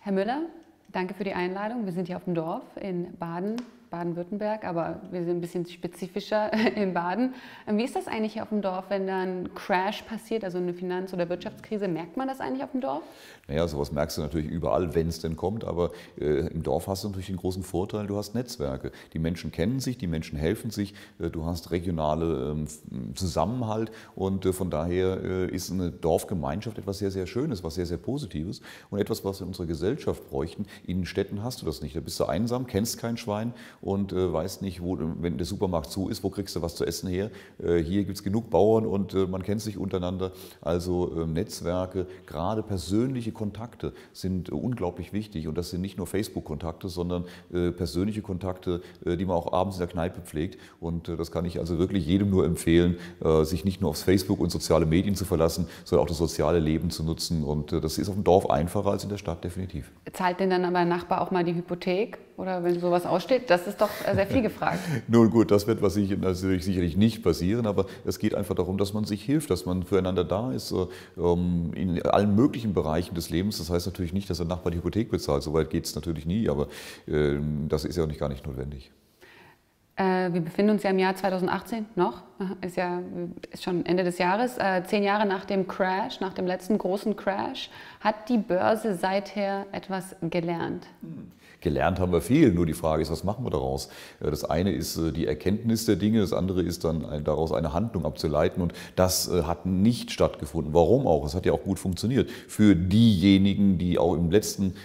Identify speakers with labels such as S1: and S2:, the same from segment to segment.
S1: Herr Müller, danke für die Einladung. Wir sind hier auf dem Dorf in Baden-Württemberg, aber wir sind ein bisschen spezifischer in Baden. Wie ist das eigentlich hier auf dem Dorf, wenn da ein Crash passiert, also eine Finanz- oder Wirtschaftskrise? Merkt man das eigentlich auf dem Dorf?
S2: Naja, sowas merkst du natürlich überall, wenn es denn kommt, aber im Dorf hast du natürlich den großen Vorteil, du hast Netzwerke. Die Menschen kennen sich, die Menschen helfen sich, du hast regionale Zusammenhalt und von daher ist eine Dorfgemeinschaft etwas sehr, sehr Schönes, was sehr, sehr Positives und etwas, was wir in unserer Gesellschaft bräuchten. In Städten hast du das nicht, da bist du einsam, kennst kein Schwein und weißt nicht, wo, wenn der Supermarkt zu ist, wo kriegst du was zu essen her. Hier gibt es genug Bauern und man kennt sich untereinander, also Netzwerke, gerade persönliche Kontakte sind unglaublich wichtig und das sind nicht nur Facebook-Kontakte, sondern persönliche Kontakte, die man auch abends in der Kneipe pflegt und das kann ich also wirklich jedem nur empfehlen, sich nicht nur aufs Facebook und soziale Medien zu verlassen, sondern auch das soziale Leben zu nutzen und das ist auf dem Dorf einfacher als in der Stadt definitiv.
S1: Zahlt denn dann aber ein Nachbar auch mal die Hypothek oder wenn sowas aussteht? Das ist doch sehr viel gefragt.
S2: Nun gut, das wird natürlich sicherlich nicht passieren, aber es geht einfach darum, dass man sich hilft, dass man füreinander da ist in allen möglichen Bereichen des Lebens. Das heißt natürlich nicht, dass der Nachbar die Hypothek bezahlt, soweit geht es natürlich nie, aber das ist ja auch gar nicht notwendig.
S1: Wir befinden uns ja im Jahr 2018 noch, ist schon Ende des Jahres, 10 Jahre nach dem Crash, nach dem letzten großen Crash. Hat die Börse seither etwas gelernt?
S2: Gelernt haben wir viel, nur die Frage ist, was machen wir daraus? Das eine ist die Erkenntnis der Dinge, das andere ist dann daraus eine Handlung abzuleiten und das hat nicht stattgefunden. Warum auch? Es hat ja auch gut funktioniert. Für diejenigen, die auch im letzten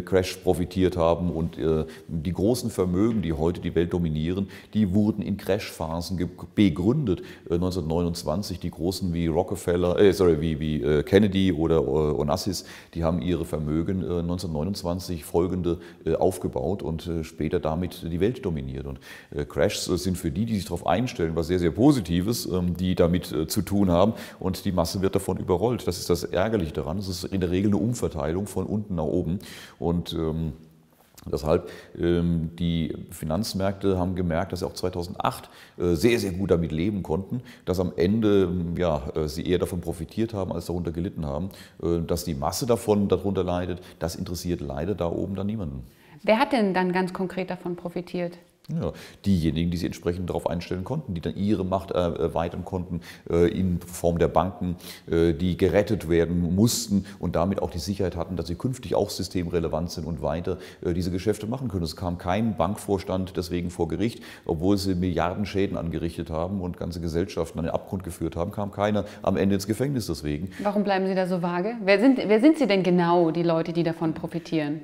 S2: Crash profitiert haben und die großen Vermögen, die heute die Welt dominieren, die wurden in Crashphasen begründet. 1929 die großen wie Rockefeller, wie Kennedy oder Onassis, die haben ihre Vermögen 1929 folgende aufgebaut und später damit die Welt dominiert. Und Crashs sind für die sich darauf einstellen, was sehr, sehr Positives, die damit zu tun haben und die Masse wird davon überrollt. Das ist das Ärgerliche daran. Es ist in der Regel eine Umverteilung von unten nach oben und deshalb, die Finanzmärkte haben gemerkt, dass sie auch 2008 sehr, sehr gut damit leben konnten, dass am Ende sie eher davon profitiert haben, als darunter gelitten haben. Dass die Masse darunter leidet, das interessiert leider da oben dann niemanden.
S1: Wer hat denn dann ganz konkret davon profitiert?
S2: Ja, diejenigen, die sich entsprechend darauf einstellen konnten, die dann ihre Macht erweitern konnten in Form der Banken, die gerettet werden mussten und damit auch die Sicherheit hatten, dass sie künftig auch systemrelevant sind und weiter diese Geschäfte machen können. Es kam kein Bankvorstand deswegen vor Gericht, obwohl sie Milliardenschäden angerichtet haben und ganze Gesellschaften an den Abgrund geführt haben, kam keiner am Ende ins Gefängnis deswegen.
S1: Warum bleiben Sie da so vage? Wer sind Sie denn genau, die Leute, die davon profitieren?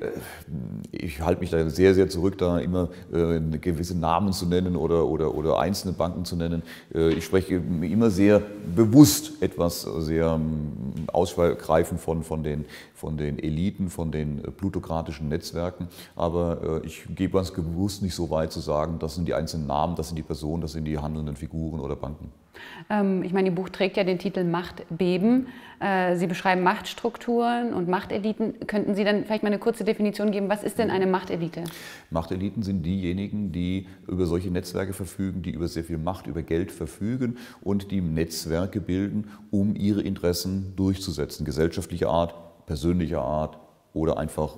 S2: Ich halte mich da sehr, sehr zurück, da immer eine gewisse Namen zu nennen oder einzelne Banken zu nennen. Ich spreche immer sehr bewusst etwas sehr ausgreifend von den Eliten, von den plutokratischen Netzwerken. Aber ich gehe ganz bewusst nicht so weit zu sagen, das sind die einzelnen Namen, das sind die Personen, das sind die handelnden Figuren oder Banken.
S1: Ich meine, Ihr Buch trägt ja den Titel Machtbeben. Sie beschreiben Machtstrukturen und Machteliten. Könnten Sie dann vielleicht mal eine kurze Definition geben, was ist denn eine Machtelite?
S2: Machteliten sind diejenigen, die über solche Netzwerke verfügen, die über sehr viel Macht, über Geld verfügen und die Netzwerke bilden, um ihre Interessen durchzusetzen, gesellschaftlicher Art, persönlicher Art, oder einfach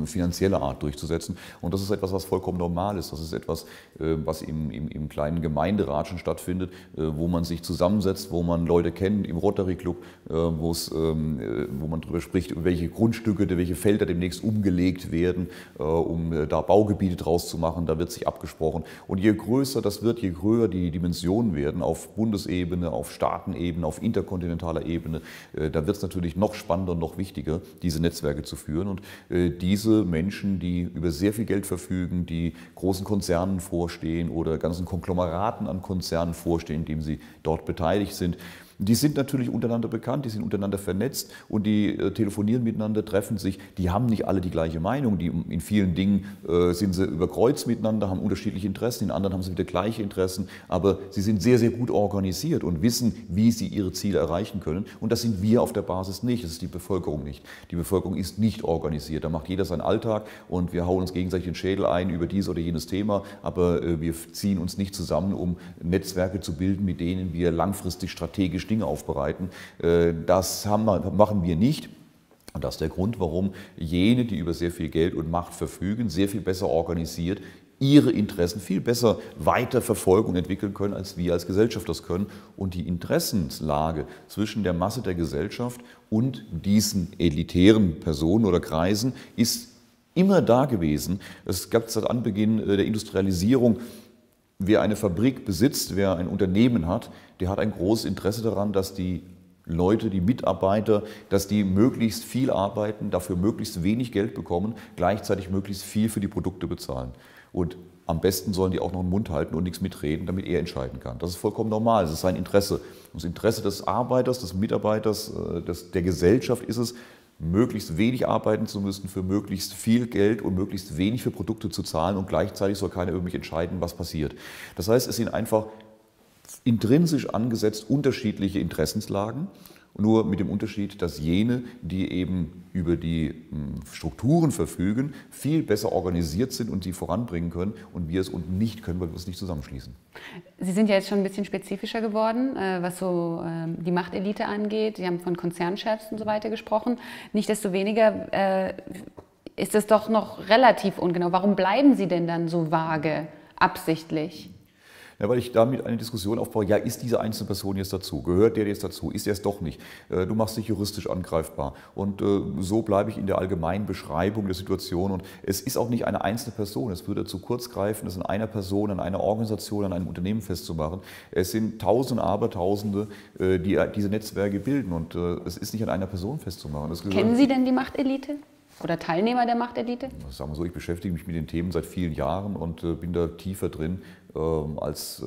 S2: finanzieller Art durchzusetzen. Und das ist etwas, was vollkommen normal ist. Das ist etwas, was im kleinen Gemeinderat schon stattfindet, wo man sich zusammensetzt, wo man Leute kennt, im Rotary Club, wo man darüber spricht, welche Grundstücke, welche Felder demnächst umgelegt werden, um da Baugebiete draus zu machen. Da wird sich abgesprochen. Und je größer das wird, je höher die Dimensionen werden, auf Bundesebene, auf Staatenebene, auf interkontinentaler Ebene, da wird es natürlich noch spannender und noch wichtiger, diese Netzwerke zu führen. Und diese Menschen, die über sehr viel Geld verfügen, die großen Konzernen vorstehen oder ganzen Konglomeraten an Konzernen vorstehen, in denen sie dort beteiligt sind, die sind natürlich untereinander bekannt, die sind untereinander vernetzt und die telefonieren miteinander, treffen sich. Die haben nicht alle die gleiche Meinung. In vielen Dingen sind sie über Kreuz miteinander, haben unterschiedliche Interessen, in anderen haben sie wieder gleiche Interessen. Aber sie sind sehr, sehr gut organisiert und wissen, wie sie ihre Ziele erreichen können. Und das sind wir auf der Basis nicht, das ist die Bevölkerung nicht. Die Bevölkerung ist nicht organisiert. Da macht jeder seinen Alltag und wir hauen uns gegenseitig den Schädel ein über dies oder jenes Thema. Aber wir ziehen uns nicht zusammen, um Netzwerke zu bilden, mit denen wir langfristig strategisch Dinge aufbereiten. Das machen wir nicht. Und das ist der Grund, warum jene, die über sehr viel Geld und Macht verfügen, sehr viel besser organisiert, ihre Interessen viel besser weiter verfolgen und entwickeln können, als wir als Gesellschaft das können. Und die Interessenslage zwischen der Masse der Gesellschaft und diesen elitären Personen oder Kreisen ist immer da gewesen. Es gab seit Anbeginn der Industrialisierung, wer eine Fabrik besitzt, wer ein Unternehmen hat, der hat ein großes Interesse daran, dass die Leute, die Mitarbeiter, dass die möglichst viel arbeiten, dafür möglichst wenig Geld bekommen, gleichzeitig möglichst viel für die Produkte bezahlen. Und am besten sollen die auch noch den Mund halten und nichts mitreden, damit er entscheiden kann. Das ist vollkommen normal, das ist sein Interesse. Und das Interesse des Arbeiters, des Mitarbeiters, der Gesellschaft ist es, möglichst wenig arbeiten zu müssen, für möglichst viel Geld und möglichst wenig für Produkte zu zahlen und gleichzeitig soll keiner über mich entscheiden, was passiert. Das heißt, es sind einfach intrinsisch angesetzt unterschiedliche Interessenslagen, nur mit dem Unterschied, dass jene, die eben über die Strukturen verfügen, viel besser organisiert sind und sie voranbringen können und wir es unten nicht können, weil wir es nicht zusammenschließen.
S1: Sie sind ja jetzt schon ein bisschen spezifischer geworden, was so die Machtelite angeht. Sie haben von Konzernchefs und so weiter gesprochen. Nichtsdestoweniger ist es doch noch relativ ungenau. Warum bleiben Sie denn dann so vage, absichtlich?
S2: Ja, weil ich damit eine Diskussion aufbaue, ja, ist diese einzelne Person jetzt dazu? Gehört der jetzt dazu? Ist er es doch nicht? Du machst dich juristisch angreifbar. Und so bleibe ich in der allgemeinen Beschreibung der Situation. Und es ist auch nicht eine einzelne Person. Es würde zu kurz greifen, das an einer Person, an einer Organisation, an einem Unternehmen festzumachen. Es sind Tausende, Abertausende, die diese Netzwerke bilden. Und es ist nicht an einer Person festzumachen.
S1: Kennen Sie denn die Machtelite? Oder Teilnehmer der Machtelite?
S2: Sagen wir so, ich beschäftige mich mit den Themen seit vielen Jahren und bin da tiefer drin als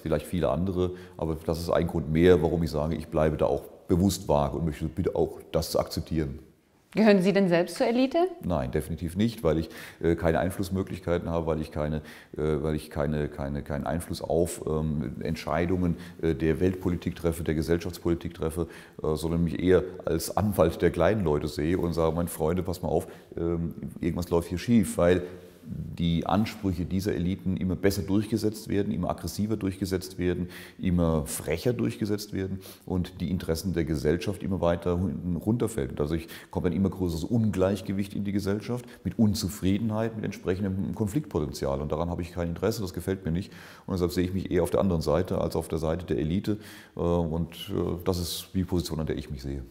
S2: vielleicht viele andere. Aber das ist ein Grund mehr, warum ich sage, ich bleibe da auch bewusst vage und möchte bitte auch das akzeptieren.
S1: Gehören Sie denn selbst zur Elite?
S2: Nein, definitiv nicht, weil ich keine Einflussmöglichkeiten habe, weil ich keinen Einfluss auf Entscheidungen der Weltpolitik treffe, der Gesellschaftspolitik treffe, sondern mich eher als Anwalt der kleinen Leute sehe und sage, meine Freunde, pass mal auf, irgendwas läuft hier schief, weil die Ansprüche dieser Eliten immer besser durchgesetzt werden, immer aggressiver durchgesetzt werden, immer frecher durchgesetzt werden und die Interessen der Gesellschaft immer weiter runterfällt. Und dadurch kommt ein immer größeres Ungleichgewicht in die Gesellschaft mit Unzufriedenheit, mit entsprechendem Konfliktpotenzial. Und daran habe ich kein Interesse, das gefällt mir nicht. Und deshalb sehe ich mich eher auf der anderen Seite als auf der Seite der Elite. Und das ist die Position, an der ich mich sehe.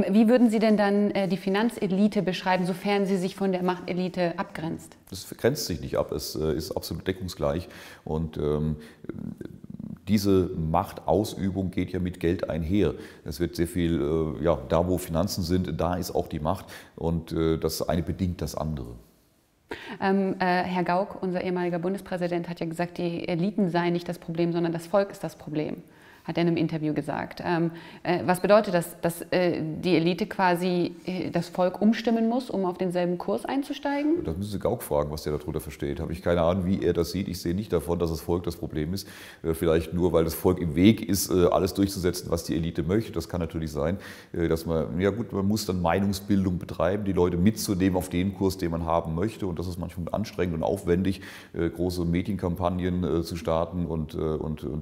S1: Wie würden Sie denn dann die Finanzelite beschreiben, sofern sie sich von der Machtelite abgrenzt?
S2: Das grenzt sich nicht ab, es ist absolut deckungsgleich und diese Machtausübung geht ja mit Geld einher. Es wird sehr viel, ja, da wo Finanzen sind, da ist auch die Macht und das eine bedingt das andere.
S1: Herr Gauck, unser ehemaliger Bundespräsident, hat ja gesagt, die Eliten seien nicht das Problem, sondern das Volk ist das Problem. Hat er in einem Interview gesagt. Was bedeutet das, dass die Elite quasi das Volk umstimmen muss, um auf denselben Kurs einzusteigen?
S2: Das müssen Sie Gauck fragen, was der darunter versteht. Habe ich keine Ahnung, wie er das sieht. Ich sehe nicht davon, dass das Volk das Problem ist. Vielleicht nur, weil das Volk im Weg ist, alles durchzusetzen, was die Elite möchte. Das kann natürlich sein, dass man, ja gut, man muss dann Meinungsbildung betreiben, die Leute mitzunehmen auf den Kurs, den man haben möchte. Und das ist manchmal anstrengend und aufwendig, große Medienkampagnen zu starten und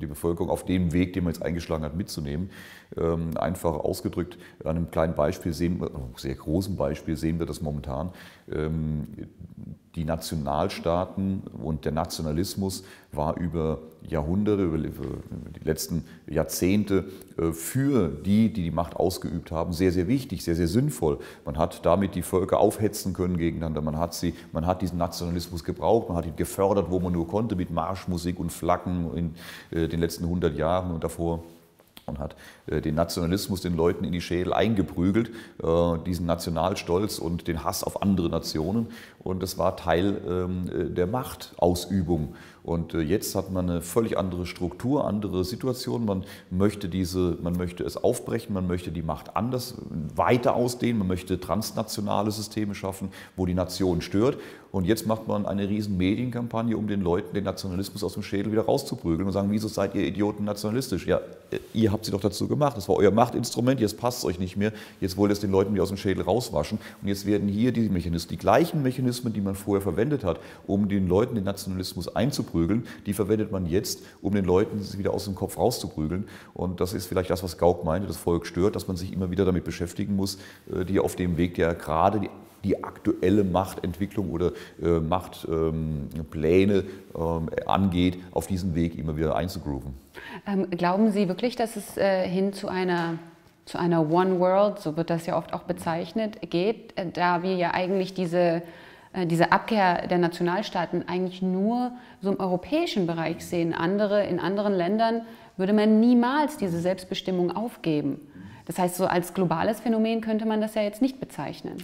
S2: die Bevölkerung auf den Weg, den man jetzt eingeschlagen hat, mitzunehmen. Einfach ausgedrückt, an einem kleinen Beispiel sehen wir, sehr großen Beispiel sehen wir das momentan. Die Nationalstaaten und der Nationalismus war über Jahrhunderte, über die letzten Jahrzehnte für die Macht ausgeübt haben, sehr, sehr wichtig, sehr, sehr sinnvoll. Man hat damit die Völker aufhetzen können gegeneinander, man hat diesen Nationalismus gebraucht, man hat ihn gefördert, wo man nur konnte, mit Marschmusik und Flaggen in den letzten 100 Jahren und davor. Und hat den Nationalismus den Leuten in die Schädel eingeprügelt, diesen Nationalstolz und den Hass auf andere Nationen. Und das war Teil der Machtausübung. Und jetzt hat man eine völlig andere Struktur, andere Situation. Man möchte es aufbrechen, man möchte die Macht anders weiter ausdehnen, man möchte transnationale Systeme schaffen, wo die Nation stört. Und jetzt macht man eine riesen Medienkampagne, um den Leuten den Nationalismus aus dem Schädel wieder rauszuprügeln und sagen, wieso seid ihr Idioten nationalistisch? Ja, ihr habt sie doch dazu gemacht, das war euer Machtinstrument, jetzt passt es euch nicht mehr, jetzt wollt ihr es den Leuten wieder aus dem Schädel rauswaschen. Und jetzt werden hier die gleichen Mechanismen, die man vorher verwendet hat, um den Leuten den Nationalismus einzuprügeln, prügeln, die verwendet man jetzt, um den Leuten sie wieder aus dem Kopf rauszuprügeln. Und das ist vielleicht das, was Gauck meinte, das Volk stört, dass man sich immer wieder damit beschäftigen muss, die auf dem Weg, der gerade die aktuelle Machtentwicklung oder Machtpläne angeht, auf diesen Weg immer wieder einzugrooven.
S1: Glauben Sie wirklich, dass es hin zu einer One World, so wird das ja oft auch bezeichnet, geht, da wir ja eigentlich diese Abkehr der Nationalstaaten eigentlich nur so im europäischen Bereich sehen? In anderen Ländern würde man niemals diese Selbstbestimmung aufgeben. Das heißt, so als globales Phänomen könnte man das ja jetzt nicht bezeichnen.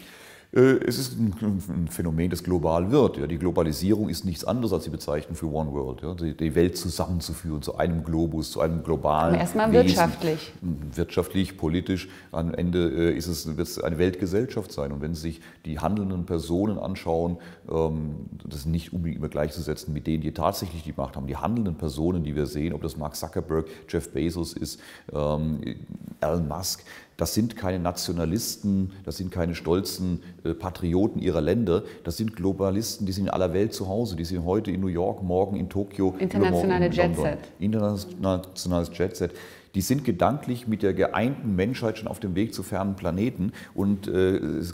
S2: Es ist ein Phänomen, das global wird. Ja. Die Globalisierung ist nichts anderes als die Bezeichnung für One World. Ja. Die Welt zusammenzuführen zu einem Globus, zu einem globalen
S1: Aber erstmal
S2: Wesen.
S1: wirtschaftlich.
S2: Wirtschaftlich, politisch. Am Ende wird es eine Weltgesellschaft sein. Und wenn Sie sich die handelnden Personen anschauen, das ist nicht unbedingt immer gleichzusetzen mit denen, die tatsächlich die Macht haben. Die handelnden Personen, die wir sehen, ob das Mark Zuckerberg, Jeff Bezos ist, Elon Musk, das sind keine Nationalisten, das sind keine stolzen Patrioten ihrer Länder, das sind Globalisten, die sind in aller Welt zu Hause, die sind heute in New York, morgen in Tokio,
S1: internationale Jetset.
S2: Internationales Jetset. Die sind gedanklich mit der geeinten Menschheit schon auf dem Weg zu fernen Planeten und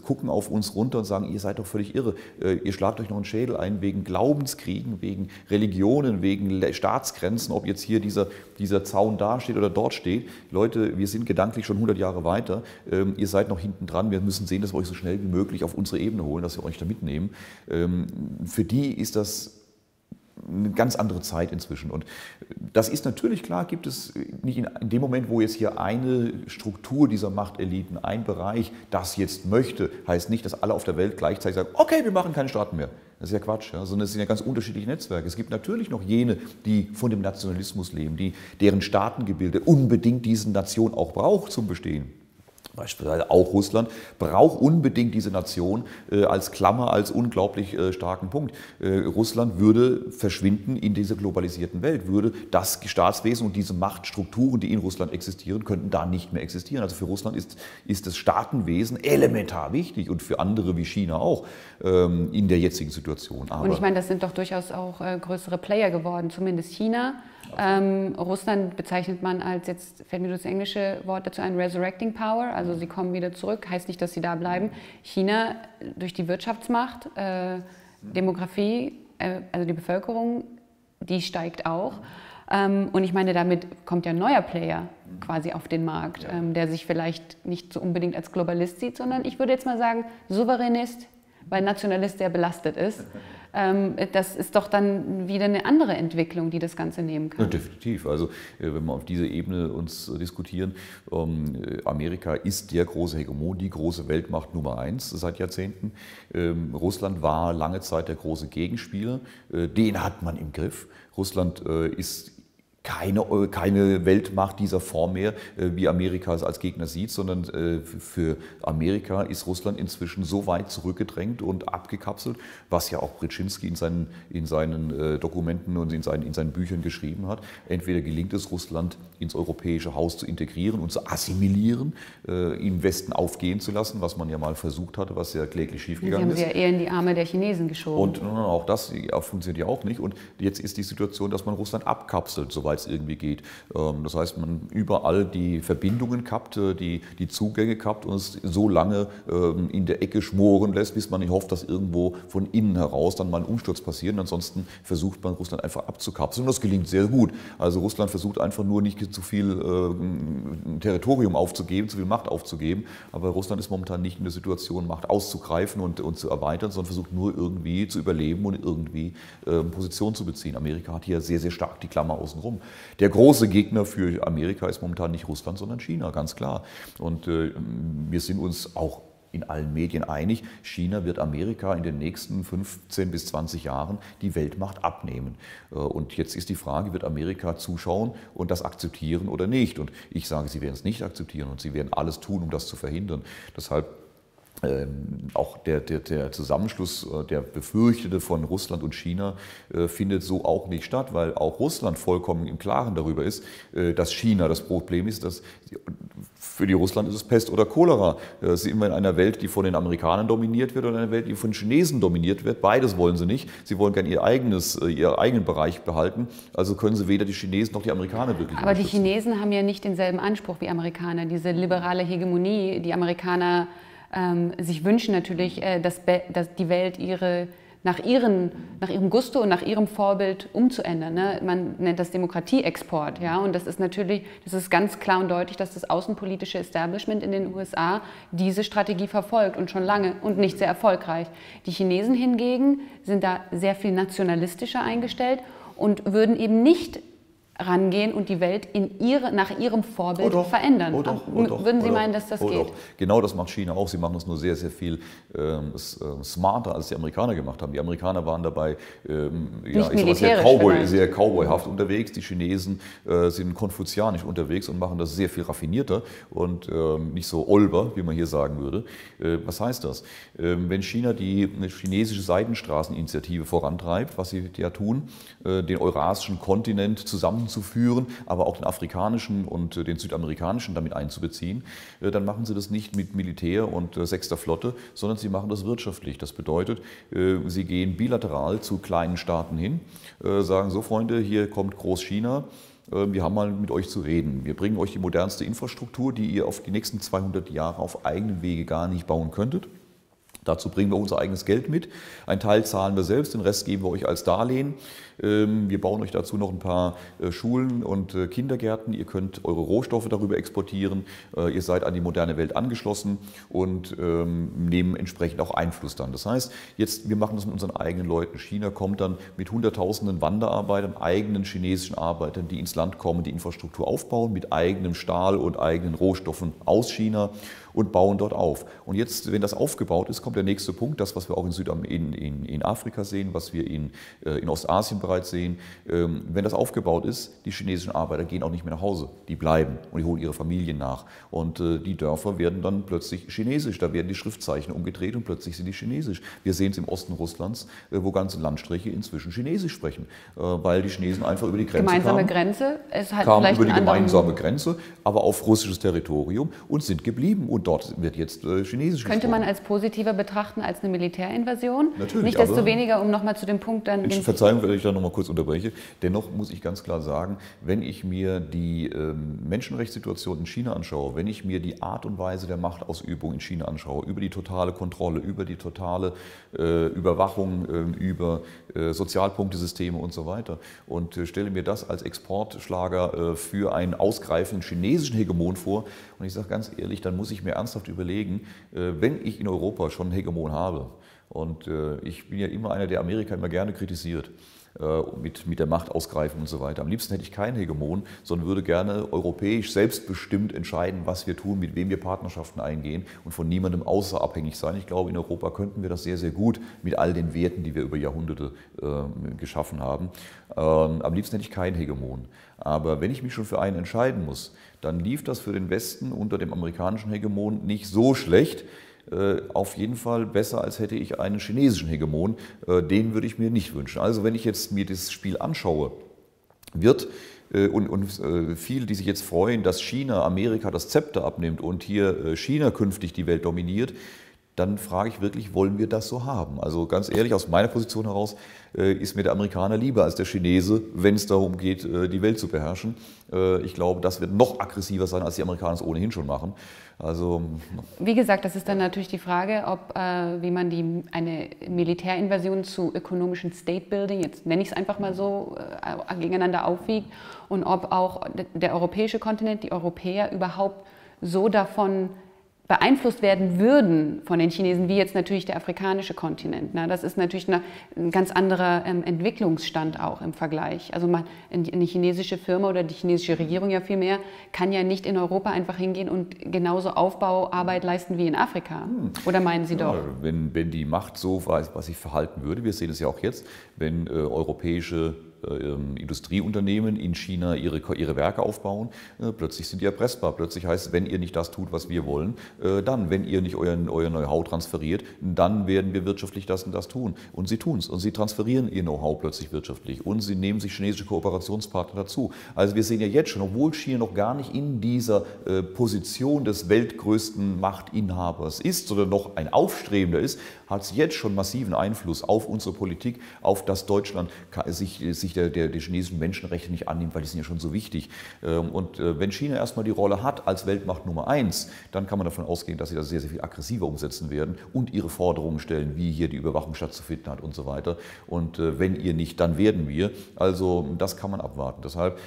S2: gucken auf uns runter und sagen, ihr seid doch völlig irre. Ihr schlagt euch noch einen Schädel ein wegen Glaubenskriegen, wegen Religionen, wegen Staatsgrenzen, ob jetzt hier dieser Zaun da steht oder dort steht. Leute, wir sind gedanklich schon 100 Jahre weiter. Ihr seid noch hinten dran. Wir müssen sehen, dass wir euch so schnell wie möglich auf unsere Ebene holen, dass wir euch da mitnehmen. Für die ist das eine ganz andere Zeit inzwischen. Und das ist natürlich klar, gibt es nicht in dem Moment, wo jetzt hier eine Struktur dieser Machteliten, ein Bereich das jetzt möchte, heißt nicht, dass alle auf der Welt gleichzeitig sagen, okay, wir machen keine Staaten mehr. Das ist ja Quatsch, ja? Sondern es sind ja ganz unterschiedliche Netzwerke. Es gibt natürlich noch jene, die von dem Nationalismus leben, deren Staatengebilde unbedingt diese Nation auch braucht zum Bestehen. Beispielsweise auch Russland braucht unbedingt diese Nation als Klammer, als unglaublich starken Punkt. Russland würde verschwinden in dieser globalisierten Welt, würde das Staatswesen und diese Machtstrukturen, die in Russland existieren, könnten da nicht mehr existieren. Also für Russland ist das Staatenwesen elementar wichtig und für andere wie China auch in der jetzigen Situation.
S1: Und ich meine, das sind doch durchaus auch größere Player geworden, zumindest China. Russland bezeichnet man als, jetzt fällt mir das englische Wort dazu ein, Resurrecting Power, also sie kommen wieder zurück, heißt nicht, dass sie da bleiben. China durch die Wirtschaftsmacht, Demografie, also die Bevölkerung, die steigt auch. Und ich meine, damit kommt ja ein neuer Player quasi auf den Markt, der sich vielleicht nicht so unbedingt als Globalist sieht, sondern ich würde jetzt mal sagen, Souveränist, weil Nationalist sehr belastet ist. Das ist doch dann wieder eine andere Entwicklung, die das Ganze nehmen kann.
S2: Ja, definitiv. Also wenn wir auf diese Ebene uns diskutieren, Amerika ist der große Hegemon, die große Weltmacht Nummer 1 seit Jahrzehnten. Russland war lange Zeit der große Gegenspieler. Den hat man im Griff. Russland ist keine Weltmacht dieser Form mehr, wie Amerika es als Gegner sieht, sondern für Amerika ist Russland inzwischen so weit zurückgedrängt und abgekapselt, was ja auch Brzezinski in seinen Dokumenten und in seinen Büchern geschrieben hat. Entweder gelingt es, Russland ins europäische Haus zu integrieren und zu assimilieren, im Westen aufgehen zu lassen, was man ja mal versucht hatte, was ja kläglich schiefgegangen ist.
S1: Sie haben sie ja eher in die Arme der Chinesen geschoben.
S2: Und auch das funktioniert ja auch nicht. Und jetzt ist die Situation, dass man Russland abkapselt, soweit es irgendwie geht. Das heißt, man überall die Verbindungen kappt, die Zugänge kappt und es so lange in der Ecke schmoren lässt, bis man hofft, dass irgendwo von innen heraus dann mal ein Umsturz passiert. Und ansonsten versucht man, Russland einfach abzukapseln. Und das gelingt sehr gut. Also Russland versucht einfach nur nicht zu viel Territorium aufzugeben, zu viel Macht aufzugeben. Aber Russland ist momentan nicht in der Situation, Macht auszugreifen und zu erweitern, sondern versucht nur irgendwie zu überleben und irgendwie Position zu beziehen. Amerika hat hier sehr, sehr stark die Klammer außenrum. Der große Gegner für Amerika ist momentan nicht Russland, sondern China, ganz klar. Und wir sind uns auch in allen Medien einig, China wird Amerika in den nächsten 15 bis 20 Jahren die Weltmacht abnehmen. Und jetzt ist die Frage, wird Amerika zuschauen und das akzeptieren oder nicht? Und ich sage, sie werden es nicht akzeptieren und sie werden alles tun, um das zu verhindern. Deshalb auch der Zusammenschluss, der befürchtete von Russland und China, findet so auch nicht statt, weil auch Russland vollkommen im Klaren darüber ist, dass China das Problem ist, dass Für die Russland ist es Pest oder Cholera. Sind wir in einer Welt, die von den Amerikanern dominiert wird, oder in einer Welt, die von den Chinesen dominiert wird? Beides wollen sie nicht. Sie wollen gerne ihren eigenen Bereich behalten. Also können sie weder die Chinesen noch die Amerikaner wirklich
S1: Aber die Chinesen haben ja nicht denselben Anspruch wie Amerikaner. Diese liberale Hegemonie, die Amerikaner sich wünschen natürlich, dass die Welt nach ihrem Gusto und nach ihrem Vorbild umzuändern. Ne? Man nennt das Demokratieexport. Ja? Und das ist ganz klar und deutlich, dass das außenpolitische Establishment in den USA diese Strategie verfolgt und schon lange und nicht sehr erfolgreich. Die Chinesen hingegen sind da sehr viel nationalistischer eingestellt und würden eben nicht rangehen und die Welt nach ihrem Vorbild verändern. Würden Sie meinen, dass das geht?
S2: Genau das macht China auch. Sie machen das nur sehr, sehr viel smarter, als die Amerikaner gemacht haben. Die Amerikaner waren dabei sehr cowboyhaft unterwegs. Die Chinesen sind konfuzianisch unterwegs und machen das sehr viel raffinierter und nicht so olber, wie man hier sagen würde. Was heißt das? Wenn China die chinesische Seidenstraßeninitiative vorantreibt, was sie ja tun, den eurasischen Kontinent zusammenzuführen, aber auch den afrikanischen und den südamerikanischen damit einzubeziehen, dann machen sie das nicht mit Militär und 6. Flotte, sondern sie machen das wirtschaftlich. Das bedeutet, sie gehen bilateral zu kleinen Staaten hin, sagen so, Freunde, hier kommt Großchina, wir haben mal mit euch zu reden. Wir bringen euch die modernste Infrastruktur, die ihr auf die nächsten 200 Jahre auf eigenen Wege gar nicht bauen könntet. Dazu bringen wir unser eigenes Geld mit. Ein Teil zahlen wir selbst, den Rest geben wir euch als Darlehen. Wir bauen euch dazu noch ein paar Schulen und Kindergärten. Ihr könnt eure Rohstoffe darüber exportieren. Ihr seid an die moderne Welt angeschlossen und nehmen entsprechend auch Einfluss dann. Das heißt, wir machen das mit unseren eigenen Leuten. China kommt dann mit Hunderttausenden Wanderarbeitern, eigenen chinesischen Arbeitern, die ins Land kommen, die Infrastruktur aufbauen, mit eigenem Stahl und eigenen Rohstoffen aus China und bauen dort auf. Und jetzt, wenn das aufgebaut ist, kommt der nächste Punkt, das, was wir auch in Afrika sehen, was wir in Ostasien bereits sehen. Wenn das aufgebaut ist, die chinesischen Arbeiter gehen auch nicht mehr nach Hause. Die bleiben und die holen ihre Familien nach. Und die Dörfer werden dann plötzlich chinesisch. Da werden die Schriftzeichen umgedreht und plötzlich sind die chinesisch. Wir sehen es im Osten Russlands, wo ganze Landstriche inzwischen Chinesisch sprechen, weil die Chinesen einfach über die Grenze kamen über die gemeinsame Grenze, aber auf russisches Territorium und sind geblieben. Und dort wird jetzt Chinesisch gesprochen.
S1: Könnte man als positiver betrachten als eine Militärinvasion?
S2: Natürlich.
S1: Nichtsdestoweniger, um nochmal zu dem Punkt dann...
S2: Verzeihung, wenn ich da nochmal kurz unterbreche. Dennoch muss ich ganz klar sagen, wenn ich mir die Menschenrechtssituation in China anschaue, wenn ich mir die Art und Weise der Machtausübung in China anschaue, über die totale Kontrolle, über die totale Überwachung, über Sozialpunktesysteme und so weiter und stelle mir das als Exportschlager für einen ausgreifenden chinesischen Hegemon vor, und ich sage ganz ehrlich, dann muss ich mir ernsthaft überlegen, wenn ich in Europa schon einen Hegemon habe, und ich bin ja immer einer, der Amerika immer gerne kritisiert, mit der Macht ausgreifen und so weiter. Am liebsten hätte ich keinen Hegemon, sondern würde gerne europäisch selbstbestimmt entscheiden, was wir tun, mit wem wir Partnerschaften eingehen und von niemandem außer abhängig sein. Ich glaube, in Europa könnten wir das sehr, sehr gut mit all den Werten, die wir über Jahrhunderte geschaffen haben. Am liebsten hätte ich keinen Hegemon. Aber wenn ich mich schon für einen entscheiden muss, dann lief das für den Westen unter dem amerikanischen Hegemon nicht so schlecht. Auf jeden Fall besser, als hätte ich einen chinesischen Hegemon. Den würde ich mir nicht wünschen. Also wenn ich jetzt mir das Spiel anschaue, und viele, die sich jetzt freuen, dass China Amerika das Zepter abnimmt und hier China künftig die Welt dominiert, dann frage ich wirklich, wollen wir das so haben? Also ganz ehrlich, aus meiner Position heraus ist mir der Amerikaner lieber als der Chinese, wenn es darum geht, die Welt zu beherrschen. Ich glaube, das wird noch aggressiver sein, als die Amerikaner es ohnehin schon machen. Also,
S1: wie gesagt, das ist dann natürlich die Frage, wie man eine Militärinvasion zu ökonomischem State-Building, jetzt nenne ich es einfach mal so, gegeneinander aufwiegt, und ob auch der europäische Kontinent, die Europäer überhaupt so davon beeinflusst werden würden von den Chinesen, wie jetzt natürlich der afrikanische Kontinent. Das ist natürlich ein ganz anderer Entwicklungsstand auch im Vergleich. Also eine chinesische Firma oder die chinesische Regierung ja vielmehr kann ja nicht in Europa einfach hingehen und genauso Aufbauarbeit leisten wie in Afrika. Oder meinen Sie doch?
S2: Ja, wenn die Macht so was sich verhalten würde, wir sehen es ja auch jetzt, wenn europäische Industrieunternehmen in China ihre Werke aufbauen, plötzlich sind die erpressbar. Plötzlich heißt es, wenn ihr nicht das tut, was wir wollen, dann, wenn ihr nicht euer Know-how transferiert, dann werden wir wirtschaftlich das und das tun. Und sie tun es. Und sie transferieren ihr Know-how plötzlich wirtschaftlich. Und sie nehmen sich chinesische Kooperationspartner dazu. Also wir sehen ja jetzt schon, obwohl China noch gar nicht in dieser Position des weltgrößten Machtinhabers ist, sondern noch ein Aufstrebender ist, hat es jetzt schon massiven Einfluss auf unsere Politik, auf das Deutschland sich der chinesischen Menschenrechte nicht annimmt, weil die sind ja schon so wichtig. Und wenn China erstmal die Rolle hat als Weltmacht Nummer 1, dann kann man davon ausgehen, dass sie das sehr, sehr viel aggressiver umsetzen werden und ihre Forderungen stellen, wie hier die Überwachung stattzufinden hat und so weiter. Und wenn ihr nicht, dann werden wir. Also das kann man abwarten. Deshalb,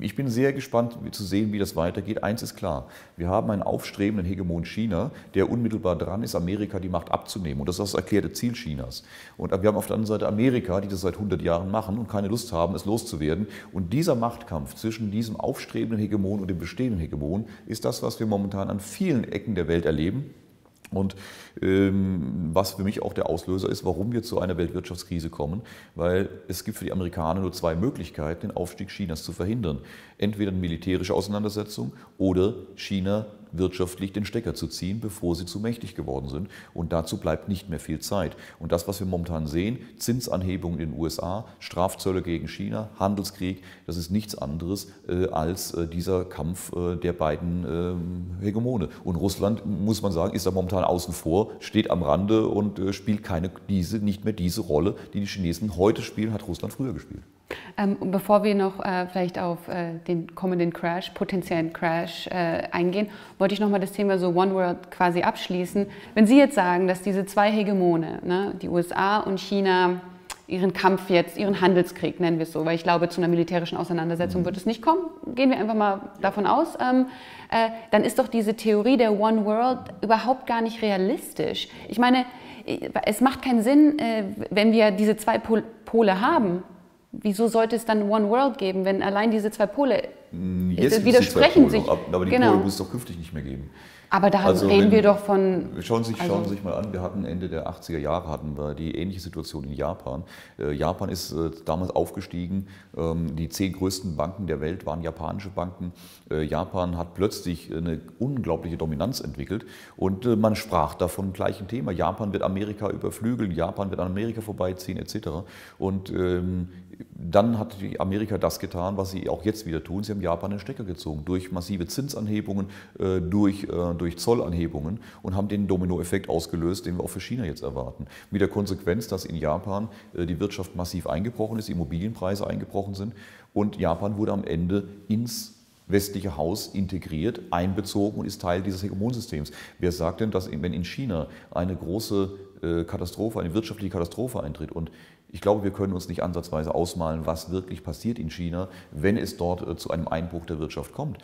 S2: ich bin sehr gespannt zu sehen, wie das weitergeht. Eins ist klar, wir haben einen aufstrebenden Hegemon China, der unmittelbar dran ist, Amerika die Macht abzunehmen. Und das ist das erklärte Ziel Chinas. Und wir haben auf der anderen Seite Amerika, die das seit 100 Jahren machen und keine Lust haben, es loszuwerden. Und dieser Machtkampf zwischen diesem aufstrebenden Hegemon und dem bestehenden Hegemon ist das, was wir momentan an vielen Ecken der Welt erleben. Und was für mich auch der Auslöser ist, warum wir zu einer Weltwirtschaftskrise kommen, weil es gibt für die Amerikaner nur zwei Möglichkeiten, den Aufstieg Chinas zu verhindern. Entweder eine militärische Auseinandersetzung oder China wirtschaftlich den Stecker zu ziehen, bevor sie zu mächtig geworden sind. Und dazu bleibt nicht mehr viel Zeit. Und das, was wir momentan sehen, Zinsanhebungen in den USA, Strafzölle gegen China, Handelskrieg, das ist nichts anderes als dieser Kampf der beiden Hegemone. Und Russland, muss man sagen, ist da momentan außen vor, steht am Rande und spielt nicht mehr diese Rolle, die die Chinesen heute spielen, hat Russland früher gespielt.
S1: Bevor wir noch vielleicht auf den kommenden Crash, potenziellen Crash eingehen, wollte ich nochmal das Thema so One World quasi abschließen. Wenn Sie jetzt sagen, dass diese zwei Hegemone, ne, die USA und China, ihren Kampf jetzt, ihren Handelskrieg, nennen wir es so, weil ich glaube, zu einer militärischen Auseinandersetzung wird es nicht kommen, gehen wir einfach mal davon aus, dann ist doch diese Theorie der One World überhaupt gar nicht realistisch. Ich meine, es macht keinen Sinn, wenn wir diese zwei Pole haben. Wieso sollte es dann One World geben, wenn allein diese zwei Pole widersprechen sich?
S2: Aber die Pole muss es doch künftig nicht mehr geben.
S1: Aber da reden wir doch von...
S2: Schauen Sie sich mal an, wir hatten Ende der 80er Jahre hatten wir die ähnliche Situation in Japan. Japan ist damals aufgestiegen, die 10 größten Banken der Welt waren japanische Banken. Japan hat plötzlich eine unglaubliche Dominanz entwickelt und man sprach da vom gleichen Thema. Japan wird Amerika überflügeln, Japan wird an Amerika vorbeiziehen etc. Und dann hat Amerika das getan, was sie auch jetzt wieder tun. Sie haben Japan den Stecker gezogen durch massive Zinsanhebungen, durch Zollanhebungen und haben den Dominoeffekt ausgelöst, den wir auch für China jetzt erwarten. Mit der Konsequenz, dass in Japan die Wirtschaft massiv eingebrochen ist, die Immobilienpreise eingebrochen sind und Japan wurde am Ende ins westliche Haus integriert, einbezogen und ist Teil dieses Hegemonsystems. Wer sagt denn, dass wenn in China eine große Katastrophe, eine wirtschaftliche Katastrophe eintritt und ich glaube, wir können uns nicht ansatzweise ausmalen, was wirklich passiert in China, wenn es dort zu einem Einbruch der Wirtschaft kommt.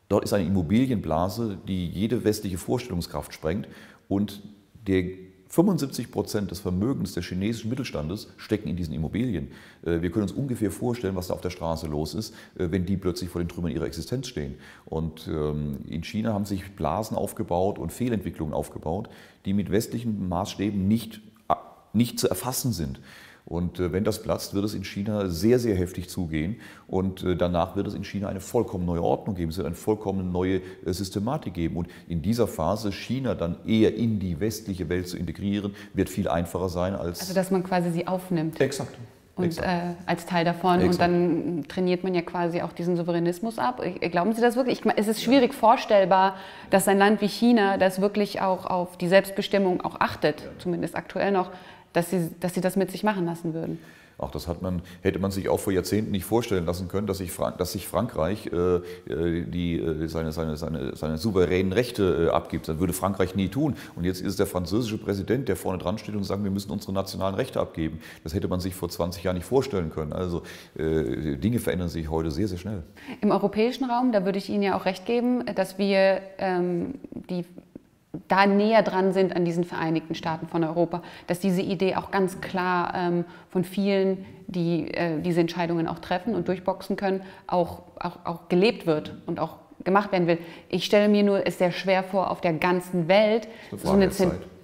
S2: Dort ist eine Immobilienblase, die jede westliche Vorstellungskraft sprengt und 75% des Vermögens des chinesischen Mittelstandes stecken in diesen Immobilien. Wir können uns ungefähr vorstellen, was da auf der Straße los ist, wenn die plötzlich vor den Trümmern ihrer Existenz stehen. Und in China haben sich Blasen aufgebaut und Fehlentwicklungen aufgebaut, die mit westlichen Maßstäben nicht zu erfassen sind. Und wenn das platzt, wird es in China sehr, sehr heftig zugehen. Und danach wird es in China eine vollkommen neue Ordnung geben. Es wird eine vollkommen neue Systematik geben. Und in dieser Phase China dann eher in die westliche Welt zu integrieren, wird viel einfacher sein als...
S1: Also dass man quasi sie aufnimmt.
S2: Exakt.
S1: Und als Teil davon. Exakt. Und dann trainiert man ja quasi auch diesen Souveränismus ab. Glauben Sie das wirklich? Es ist schwierig vorstellbar, dass ein Land wie China, das wirklich auch auf die Selbstbestimmung auch achtet, zumindest aktuell noch, dass sie das mit sich machen lassen würden.
S2: Auch das hätte man sich auch vor Jahrzehnten nicht vorstellen lassen können, dass sich Frankreich seine souveränen Rechte abgibt. Das würde Frankreich nie tun. Und jetzt ist es der französische Präsident, der vorne dran steht und sagt, wir müssen unsere nationalen Rechte abgeben. Das hätte man sich vor 20 Jahren nicht vorstellen können. Also Dinge verändern sich heute sehr, sehr schnell.
S1: Im europäischen Raum, da würde ich Ihnen ja auch recht geben, dass wir da näher dran sind an diesen Vereinigten Staaten von Europa, dass diese Idee auch ganz klar von vielen, die diese Entscheidungen auch treffen und durchboxen können, auch gelebt wird und auch gemacht werden will. Ich stelle mir nur es sehr schwer vor, auf der ganzen Welt
S2: so eine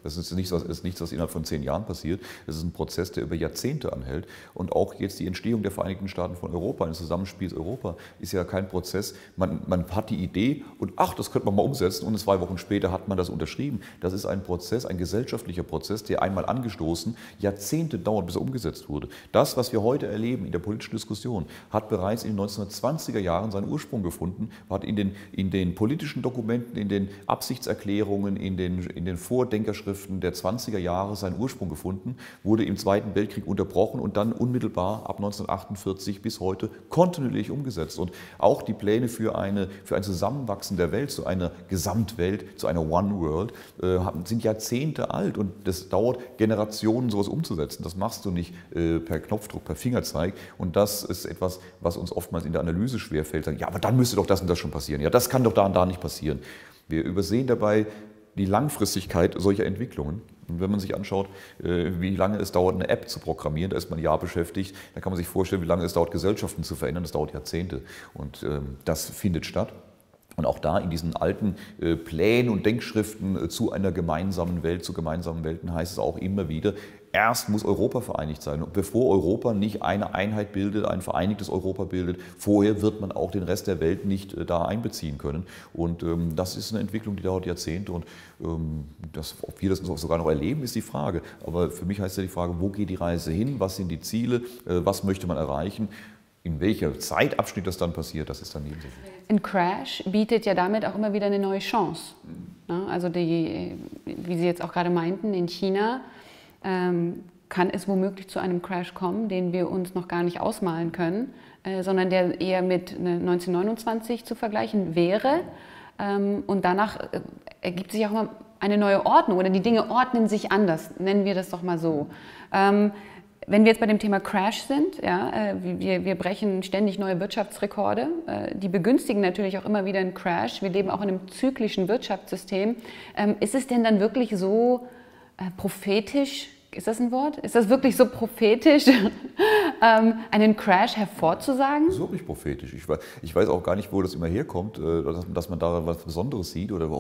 S2: Das ist nichts, was innerhalb von 10 Jahren passiert. Das ist ein Prozess, der über Jahrzehnte anhält. Und auch jetzt die Entstehung der Vereinigten Staaten von Europa, ein Zusammenspiel Europa, ist ja kein Prozess. Man hat die Idee und ach, das könnte man mal umsetzen und 2 Wochen später hat man das unterschrieben. Das ist ein Prozess, ein gesellschaftlicher Prozess, der einmal angestoßen, Jahrzehnte dauert, bis er umgesetzt wurde. Das, was wir heute erleben in der politischen Diskussion, hat bereits in den 1920er Jahren seinen Ursprung gefunden, hat in den politischen Dokumenten, in den Absichtserklärungen, in den Vordenkerschriften der 20er Jahre seinen Ursprung gefunden, wurde im Zweiten Weltkrieg unterbrochen und dann unmittelbar ab 1948 bis heute kontinuierlich umgesetzt. Und auch die Pläne für ein Zusammenwachsen der Welt, zu einer Gesamtwelt, zu einer One World, sind Jahrzehnte alt und das dauert Generationen, sowas umzusetzen. Das machst du nicht per Knopfdruck, per Fingerzeig. Und das ist etwas, was uns oftmals in der Analyse schwerfällt. Sagen, ja, aber dann müsste doch das und das schon passieren. Ja, das kann doch da und da nicht passieren. Wir übersehen dabei die Langfristigkeit solcher Entwicklungen. Und wenn man sich anschaut, wie lange es dauert, eine App zu programmieren, da ist man ein Jahr beschäftigt, dann kann man sich vorstellen, wie lange es dauert, Gesellschaften zu verändern. Das dauert Jahrzehnte. Und das findet statt. Und auch da in diesen alten Plänen und Denkschriften zu einer gemeinsamen Welt, zu gemeinsamen Welten heißt es auch immer wieder, erst muss Europa vereinigt sein. Und bevor Europa nicht eine Einheit bildet, ein vereinigtes Europa bildet, vorher wird man auch den Rest der Welt nicht da einbeziehen können. Und das ist eine Entwicklung, die dauert Jahrzehnte. Und ob wir das sogar noch erleben, ist die Frage. Aber für mich heißt ja die Frage, wo geht die Reise hin? Was sind die Ziele? Was möchte man erreichen? In welcher Zeitabschnitt das dann passiert, das ist dann nebensächlich.
S1: Ein Crash bietet ja damit auch immer wieder eine neue Chance. Also wie Sie jetzt auch gerade meinten, in China kann es womöglich zu einem Crash kommen, den wir uns noch gar nicht ausmalen können, sondern der eher mit 1929 zu vergleichen wäre. Und danach ergibt sich auch mal eine neue Ordnung oder die Dinge ordnen sich anders, nennen wir das doch mal so. Wenn wir jetzt bei dem Thema Crash sind, ja, wir brechen ständig neue Wirtschaftsrekorde, die begünstigen natürlich auch immer wieder einen Crash. Wir leben auch in einem zyklischen Wirtschaftssystem. Ist es denn dann wirklich so prophetisch, ist das ein Wort? Ist das wirklich so prophetisch, einen Crash hervorzusagen?
S2: Das ist wirklich prophetisch. Ich weiß auch gar nicht, wo das immer herkommt, dass man da was Besonderes sieht oder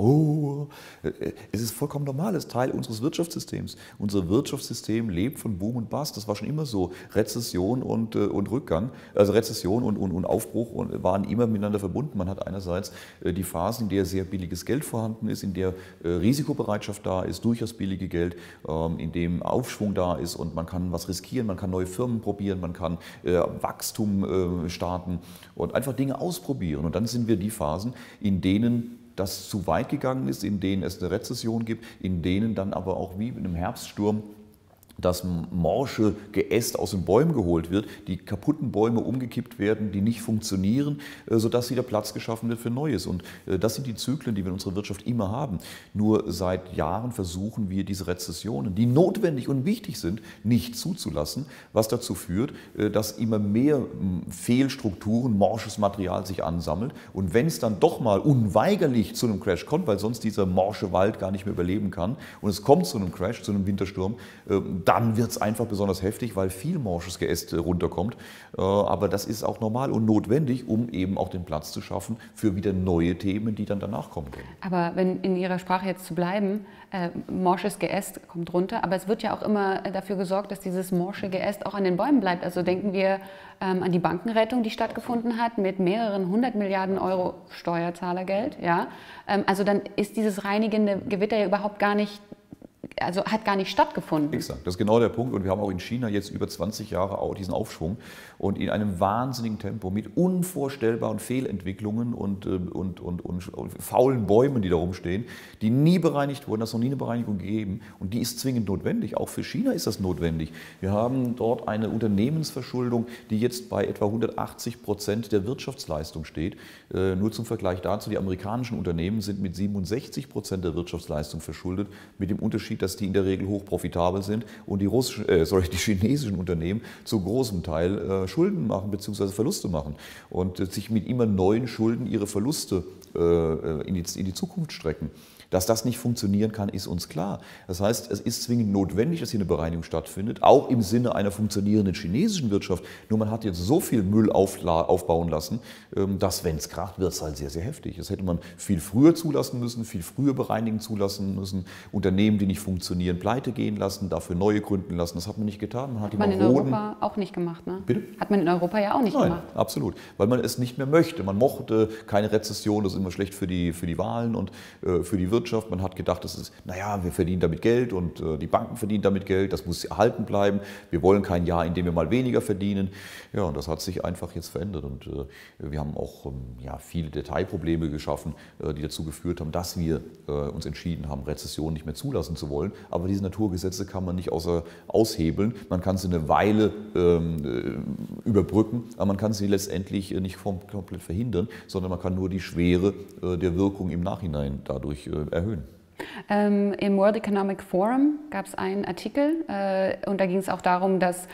S2: es ist vollkommen normal, es ist Teil unseres Wirtschaftssystems. Unser Wirtschaftssystem lebt von Boom und Bust. Das war schon immer so. Rezession und Rückgang, also Rezession und Aufbruch waren immer miteinander verbunden. Man hat einerseits die Phasen, in der sehr billiges Geld vorhanden ist, in der Risikobereitschaft da ist, durchaus billige Geld, in dem Aufschwung da ist und man kann was riskieren, man kann neue Firmen probieren, man kann Wachstum starten und einfach Dinge ausprobieren. Und dann sind wir die Phasen, in denen das zu weit gegangen ist, in denen es eine Rezession gibt, in denen dann aber auch wie in einem Herbststurm das morsche Geäst aus den Bäumen geholt wird, die kaputten Bäume umgekippt werden, die nicht funktionieren, sodass wieder Platz geschaffen wird für Neues. Und das sind die Zyklen, die wir in unserer Wirtschaft immer haben. Nur seit Jahren versuchen wir diese Rezessionen, die notwendig und wichtig sind, nicht zuzulassen, was dazu führt, dass immer mehr Fehlstrukturen, morsches Material sich ansammelt. Und wenn es dann doch mal unweigerlich zu einem Crash kommt, weil sonst dieser morsche Wald gar nicht mehr überleben kann, und es kommt zu einem Crash, zu einem Wintersturm, dann wird es einfach besonders heftig, weil viel morsches Geäst runterkommt. Aber das ist auch normal und notwendig, um eben auch den Platz zu schaffen für wieder neue Themen, die dann danach kommen können.
S1: Aber wenn in Ihrer Sprache jetzt zu bleiben, morsches Geäst kommt runter, aber es wird ja auch immer dafür gesorgt, dass dieses morsche Geäst auch an den Bäumen bleibt. Also denken wir an die Bankenrettung, die stattgefunden hat, mit mehreren 100 Milliarden Euro Steuerzahlergeld. Ja? Also dann ist dieses reinigende Gewitter ja überhaupt gar nicht, also hat gar nicht stattgefunden.
S2: Exakt, das ist genau der Punkt. Und wir haben auch in China jetzt über 20 Jahre auch diesen Aufschwung und in einem wahnsinnigen Tempo mit unvorstellbaren Fehlentwicklungen und faulen Bäumen, die da rumstehen, die nie bereinigt wurden. Das ist noch nie eine Bereinigung gegeben und die ist zwingend notwendig. Auch für China ist das notwendig. Wir haben dort eine Unternehmensverschuldung, die jetzt bei etwa 180% der Wirtschaftsleistung steht. Nur zum Vergleich dazu, die amerikanischen Unternehmen sind mit 67% der Wirtschaftsleistung verschuldet, mit dem Unterschied, dass die in der Regel hochprofitabel sind und die chinesischen Unternehmen zu großem Teil Schulden machen bzw. Verluste machen und sich mit immer neuen Schulden ihre Verluste in die Zukunft strecken. Dass das nicht funktionieren kann, ist uns klar. Das heißt, es ist zwingend notwendig, dass hier eine Bereinigung stattfindet, auch im Sinne einer funktionierenden chinesischen Wirtschaft. Nur man hat jetzt so viel Müll aufbauen lassen, dass, wenn es kracht, wird es halt sehr, sehr heftig. Das hätte man viel früher zulassen müssen, viel früher bereinigen zulassen müssen, Unternehmen, die nicht funktionieren, pleite gehen lassen, dafür neue gründen lassen. Das hat man nicht getan. Man
S1: hat man in Europa auch nicht gemacht, ne?
S2: Bitte?
S1: Hat man in Europa ja auch nicht gemacht.
S2: Nein, absolut. Weil man es nicht mehr möchte. Man mochte keine Rezession, das ist immer schlecht für die Wahlen und für die Wirtschaft. Man hat gedacht, das ist, naja, wir verdienen damit Geld und die Banken verdienen damit Geld, das muss erhalten bleiben. Wir wollen kein Jahr, in dem wir mal weniger verdienen. Ja, und das hat sich einfach jetzt verändert. Und wir haben auch viele Detailprobleme geschaffen, die dazu geführt haben, dass wir uns entschieden haben, Rezession nicht mehr zulassen zu wollen. Aber diese Naturgesetze kann man nicht aushebeln. Man kann sie eine Weile überbrücken, aber man kann sie letztendlich nicht komplett verhindern, sondern man kann nur die Schwere der Wirkung im Nachhinein dadurch erhöhen.
S1: Im World Economic Forum gab es einen Artikel und da ging es auch darum, dass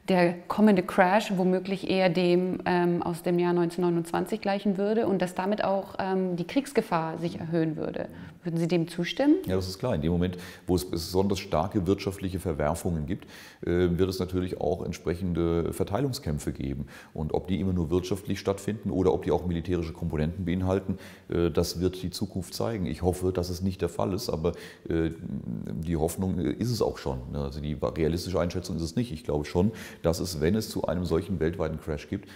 S1: der kommende Crash womöglich eher dem aus dem Jahr 1929 gleichen würde und dass damit auch die Kriegsgefahr sich erhöhen würde. Würden Sie dem zustimmen?
S2: Ja, das ist klar. In dem Moment, wo es besonders starke wirtschaftliche Verwerfungen gibt, wird es natürlich auch entsprechende Verteilungskämpfe geben. Und ob die immer nur wirtschaftlich stattfinden oder ob die auch militärische Komponenten beinhalten, das wird die Zukunft zeigen. Ich hoffe, dass es nicht der Fall ist, aber die Hoffnung ist es auch schon. Also die realistische Einschätzung ist es nicht. Ich glaube schon, dass es, wenn es zu einem solchen weltweiten Crash gibt,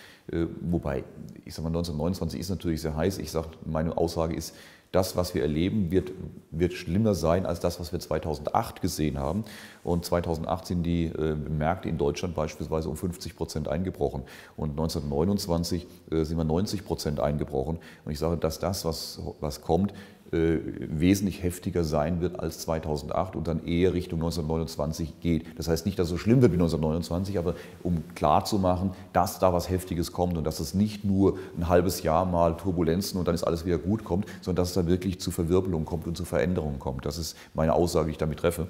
S2: wobei, ich sage mal, 1929 ist natürlich sehr heiß. Ich sage, meine Aussage ist, das, was wir erleben, wird schlimmer sein als das, was wir 2008 gesehen haben. Und 2008 sind die Märkte in Deutschland beispielsweise um 50% eingebrochen. Und 1929 sind wir 90% eingebrochen. Und ich sage, dass das, was kommt, wesentlich heftiger sein wird als 2008 und dann eher Richtung 1929 geht. Das heißt nicht, dass es so schlimm wird wie 1929, aber um klarzumachen, dass da was Heftiges kommt und dass es nicht nur ein halbes Jahr mal Turbulenzen und dann ist alles wieder gut kommt, sondern dass es da wirklich zu Verwirbelungen kommt und zu Veränderungen kommt. Das ist meine Aussage, die ich damit treffe.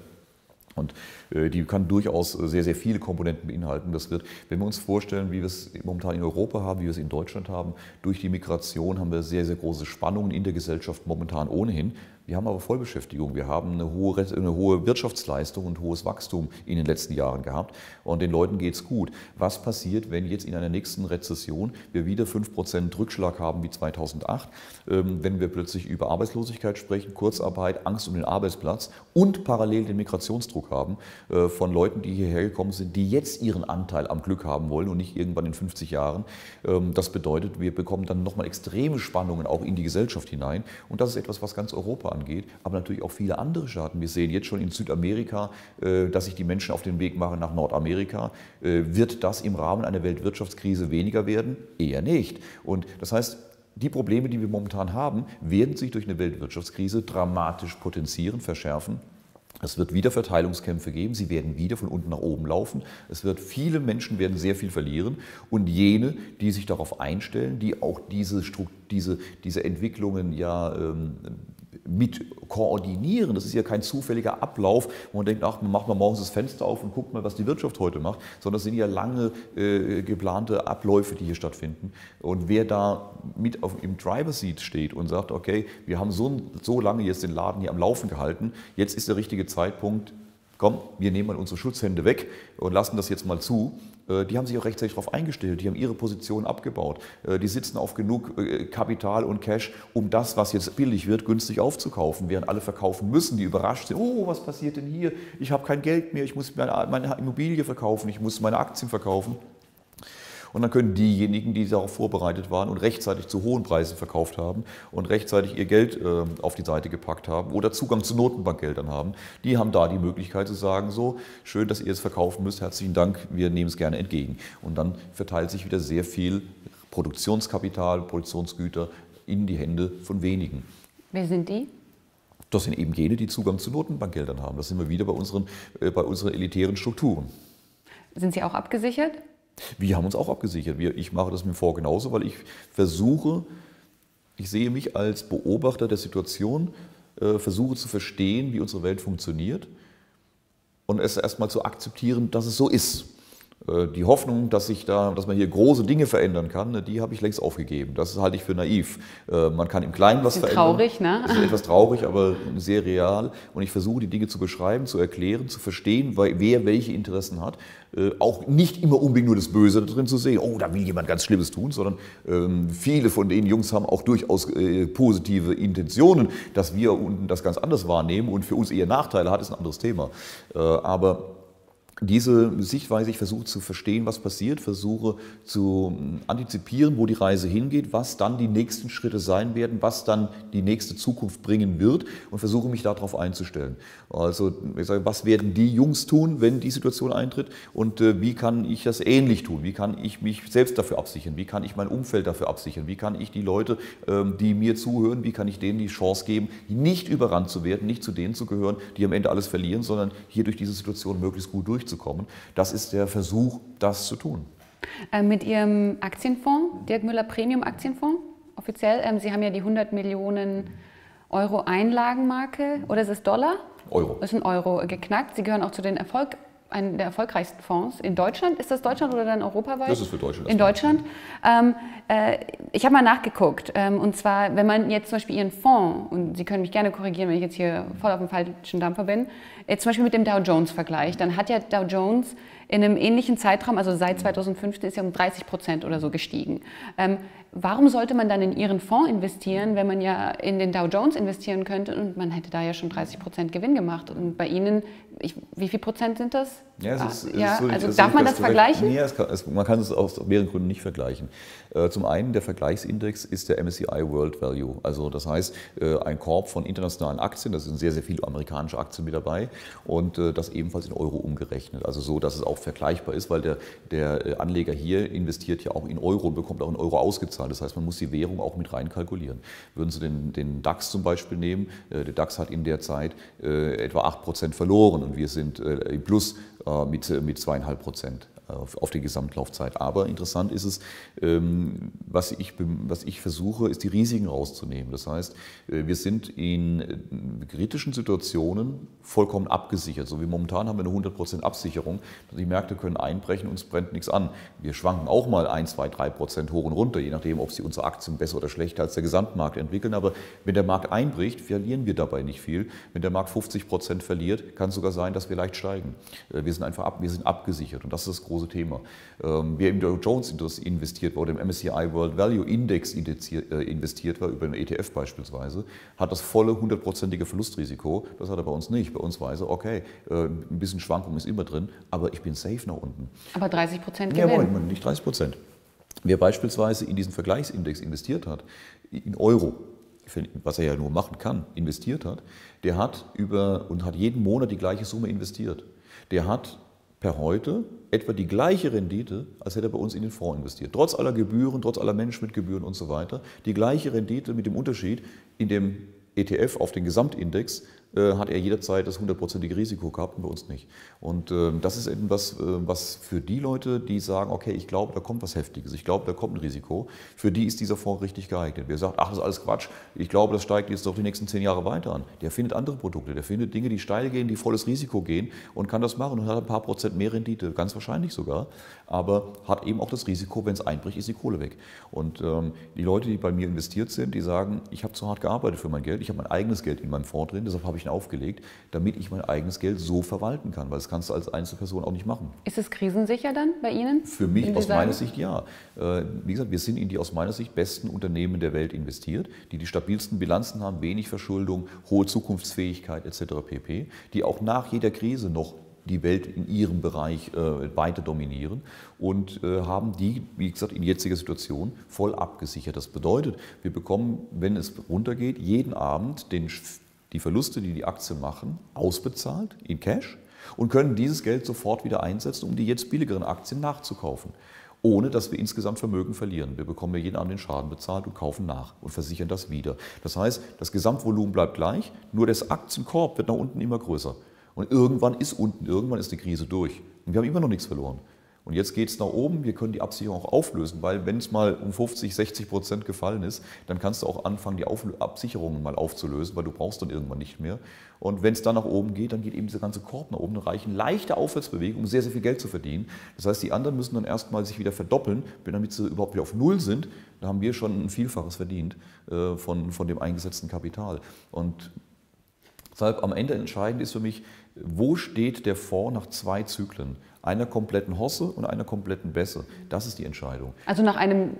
S2: Und die kann durchaus sehr, sehr viele Komponenten beinhalten. Das wird, wenn wir uns vorstellen, wie wir es momentan in Europa haben, wie wir es in Deutschland haben, durch die Migration haben wir sehr, sehr große Spannungen in der Gesellschaft momentan ohnehin. Wir haben aber Vollbeschäftigung, wir haben eine hohe Wirtschaftsleistung und hohes Wachstum in den letzten Jahren gehabt und den Leuten geht es gut. Was passiert, wenn jetzt in einer nächsten Rezession wir wieder 5% Rückschlag haben wie 2008, wenn wir plötzlich über Arbeitslosigkeit sprechen, Kurzarbeit, Angst um den Arbeitsplatz und parallel den Migrationsdruck haben von Leuten, die hierher gekommen sind, die jetzt ihren Anteil am Glück haben wollen und nicht irgendwann in 50 Jahren. Das bedeutet, wir bekommen dann nochmal extreme Spannungen auch in die Gesellschaft hinein und das ist etwas, was ganz Europa angeht, aber natürlich auch viele andere Staaten. Wir sehen jetzt schon in Südamerika, dass sich die Menschen auf den Weg machen nach Nordamerika. Wird das im Rahmen einer Weltwirtschaftskrise weniger werden? Eher nicht. Und das heißt, die Probleme, die wir momentan haben, werden sich durch eine Weltwirtschaftskrise dramatisch potenzieren, verschärfen. Es wird wieder Verteilungskämpfe geben, sie werden wieder von unten nach oben laufen. Viele Menschen werden sehr viel verlieren und jene, die sich darauf einstellen, die auch diese Entwicklungen mit koordinieren. Das ist ja kein zufälliger Ablauf, wo man denkt, ach, man macht mal morgens das Fenster auf und guckt mal, was die Wirtschaft heute macht, sondern es sind ja lange geplante Abläufe, die hier stattfinden. Und wer da mit im Driver-Seat steht und sagt, okay, wir haben so lange jetzt den Laden hier am Laufen gehalten, jetzt ist der richtige Zeitpunkt, komm, wir nehmen mal unsere Schutzhände weg und lassen das jetzt mal zu. Die haben sich auch rechtzeitig darauf eingestellt, die haben ihre Position abgebaut. Die sitzen auf genug Kapital und Cash, um das, was jetzt billig wird, günstig aufzukaufen, während alle verkaufen müssen, die überrascht sind, oh, was passiert denn hier? Ich habe kein Geld mehr, ich muss meine Immobilie verkaufen, ich muss meine Aktien verkaufen. Und dann können diejenigen, die darauf vorbereitet waren und rechtzeitig zu hohen Preisen verkauft haben und rechtzeitig ihr Geld auf die Seite gepackt haben oder Zugang zu Notenbankgeldern haben, die haben da die Möglichkeit zu sagen, so, schön, dass ihr es verkaufen müsst, herzlichen Dank, wir nehmen es gerne entgegen. Und dann verteilt sich wieder sehr viel Produktionskapital, Produktionsgüter in die Hände von wenigen.
S1: Wer sind die?
S2: Das sind eben jene, die Zugang zu Notenbankgeldern haben. Das sind wir wieder bei unseren elitären Strukturen.
S1: Sind Sie auch abgesichert?
S2: Wir haben uns auch abgesichert. Ich mache das mit dem Fonds genauso, weil ich sehe mich als Beobachter der Situation, versuche zu verstehen, wie unsere Welt funktioniert und es erstmal zu akzeptieren, dass es so ist. Die Hoffnung, dass man hier große Dinge verändern kann, die habe ich längst aufgegeben. Das halte ich für naiv. Man kann im Kleinen was verändern.
S1: Traurig, ne?
S2: Das ist etwas traurig, aber sehr real. Und ich versuche, die Dinge zu beschreiben, zu erklären, zu verstehen, wer welche Interessen hat. Auch nicht immer unbedingt nur das Böse da drin zu sehen. Oh, da will jemand ganz Schlimmes tun, sondern viele von den Jungs haben auch durchaus positive Intentionen, dass wir unten das ganz anders wahrnehmen und für uns eher Nachteile hat, ist ein anderes Thema. Aber diese Sichtweise, ich versuche zu verstehen, was passiert, versuche zu antizipieren, wo die Reise hingeht, was dann die nächsten Schritte sein werden, was dann die nächste Zukunft bringen wird und versuche mich darauf einzustellen. Also ich sage, was werden die Jungs tun, wenn die Situation eintritt und wie kann ich das ähnlich tun, wie kann ich mich selbst dafür absichern, wie kann ich mein Umfeld dafür absichern, wie kann ich die Leute, die mir zuhören, wie kann ich denen die Chance geben, nicht überrannt zu werden, nicht zu denen zu gehören, die am Ende alles verlieren, sondern hier durch diese Situation möglichst gut durchzukommen. Das ist der Versuch, das zu tun.
S1: Mit Ihrem Aktienfonds, Dirk Müller Premium Aktienfonds, offiziell, Sie haben ja die 100 Millionen Euro Einlagenmarke, oder ist es Dollar?
S2: Euro.
S1: Das ist ein Euro geknackt. Sie gehören auch zu den einem der erfolgreichsten Fonds in Deutschland. Ist das Deutschland oder dann europaweit?
S2: Das ist für Deutschland.
S1: In Deutschland. Ich habe mal nachgeguckt. Und zwar, wenn man jetzt zum Beispiel Ihren Fonds, und Sie können mich gerne korrigieren, wenn ich jetzt hier voll auf dem falschen Dampfer bin, jetzt zum Beispiel mit dem Dow Jones vergleicht, dann hat ja Dow Jones in einem ähnlichen Zeitraum, also seit 2015, ist ja um 30% oder so gestiegen. Warum sollte man dann in Ihren Fonds investieren, wenn man ja in den Dow Jones investieren könnte und man hätte da ja schon 30% Gewinn gemacht? Und bei Ihnen, wie viel Prozent sind das?
S2: Ja,
S1: darf man das vergleichen?
S2: Nee, man kann es aus mehreren Gründen nicht vergleichen. Zum einen, der Vergleichsindex ist der MSCI World Value. Also das heißt, ein Korb von internationalen Aktien, da sind sehr, sehr viele amerikanische Aktien mit dabei und das ebenfalls in Euro umgerechnet. Also so, dass es auch vergleichbar ist, weil der Anleger hier investiert ja auch in Euro und bekommt auch in Euro ausgezahlt. Das heißt, man muss die Währung auch mit rein kalkulieren. Würden Sie den DAX zum Beispiel nehmen, der DAX hat in der Zeit etwa 8% verloren und wir sind im Plus mit 2,5% auf die Gesamtlaufzeit. Aber interessant ist es, was ich versuche, ist die Risiken rauszunehmen. Das heißt, wir sind in kritischen Situationen vollkommen abgesichert. So wie momentan haben wir eine 100% Absicherung. Die Märkte können einbrechen, uns brennt nichts an. Wir schwanken auch mal 1, 2, 3% hoch und runter, je nachdem, ob sie unsere Aktien besser oder schlechter als der Gesamtmarkt entwickeln. Aber wenn der Markt einbricht, verlieren wir dabei nicht viel. Wenn der Markt 50% verliert, kann es sogar sein, dass wir leicht steigen. Wir sind abgesichert und das ist das große Thema. Wer im Dow Jones investiert war oder im MSCI World Value Index investiert war, über einen ETF beispielsweise, hat das volle 100%ige Verlustrisiko. Das hat er bei uns nicht. Bei uns weiß er, okay, ein bisschen Schwankung ist immer drin, aber ich bin safe nach unten.
S1: Aber 30% Gewinn?
S2: Ja, Moment, nicht 30%. Wer beispielsweise in diesen Vergleichsindex investiert hat, in Euro, was er ja nur machen kann, investiert hat, der hat hat jeden Monat die gleiche Summe investiert. Der hat per heute etwa die gleiche Rendite, als hätte er bei uns in den Fonds investiert. Trotz aller Gebühren, trotz aller Managementgebühren und so weiter. Die gleiche Rendite mit dem Unterschied, in dem ETF auf den Gesamtindex hat er jederzeit das 100%ige Risiko gehabt und bei uns nicht. Und das ist etwas, was für die Leute, die sagen, okay, ich glaube, da kommt was Heftiges, ich glaube, da kommt ein Risiko, für die ist dieser Fonds richtig geeignet. Wer sagt, ach, das ist alles Quatsch, ich glaube, das steigt jetzt doch die nächsten 10 Jahre weiter an. Der findet andere Produkte, der findet Dinge, die steil gehen, die volles Risiko gehen und kann das machen und hat ein paar Prozent mehr Rendite, ganz wahrscheinlich sogar, aber hat eben auch das Risiko, wenn es einbricht, ist die Kohle weg. Und die Leute, die bei mir investiert sind, die sagen, ich habe zu hart gearbeitet für mein Geld, ich habe mein eigenes Geld in meinem Fonds drin, deshalb habe ich ihn aufgelegt, damit ich mein eigenes Geld so verwalten kann, weil das kannst du als Einzelperson auch nicht machen.
S1: Ist es krisensicher dann bei Ihnen?
S2: Für mich aus meiner Sicht ja. Wie gesagt, wir sind in die aus meiner Sicht besten Unternehmen der Welt investiert, die die stabilsten Bilanzen haben, wenig Verschuldung, hohe Zukunftsfähigkeit etc. pp., die auch nach jeder Krise noch die Welt in ihrem Bereich weiter dominieren und haben die, wie gesagt, in jetziger Situation voll abgesichert. Das bedeutet, wir bekommen, wenn es runtergeht, jeden Abend die Verluste, die die Aktien machen, ausbezahlt in Cash und können dieses Geld sofort wieder einsetzen, um die jetzt billigeren Aktien nachzukaufen, ohne dass wir insgesamt Vermögen verlieren. Wir bekommen ja jeden Abend den Schaden bezahlt und kaufen nach und versichern das wieder. Das heißt, das Gesamtvolumen bleibt gleich, nur das Aktienkorb wird nach unten immer größer. Und irgendwann ist die Krise durch. Und wir haben immer noch nichts verloren. Und jetzt geht es nach oben, wir können die Absicherung auch auflösen, weil wenn es mal um 50-60% gefallen ist, dann kannst du auch anfangen, die Absicherungen mal aufzulösen, weil du brauchst dann irgendwann nicht mehr. Und wenn es dann nach oben geht, dann geht eben dieser ganze Korb nach oben, dann reichen leichte Aufwärtsbewegungen, um sehr, sehr viel Geld zu verdienen. Das heißt, die anderen müssen dann erstmal sich wieder verdoppeln, damit sie überhaupt wieder auf Null sind. Da haben wir schon ein Vielfaches verdient von dem eingesetzten Kapital. Und deshalb am Ende entscheidend ist für mich, wo steht der Fonds nach 2 Zyklen? Einer kompletten Hosse und einer kompletten Bässe. Das ist die Entscheidung.
S1: Also nach einem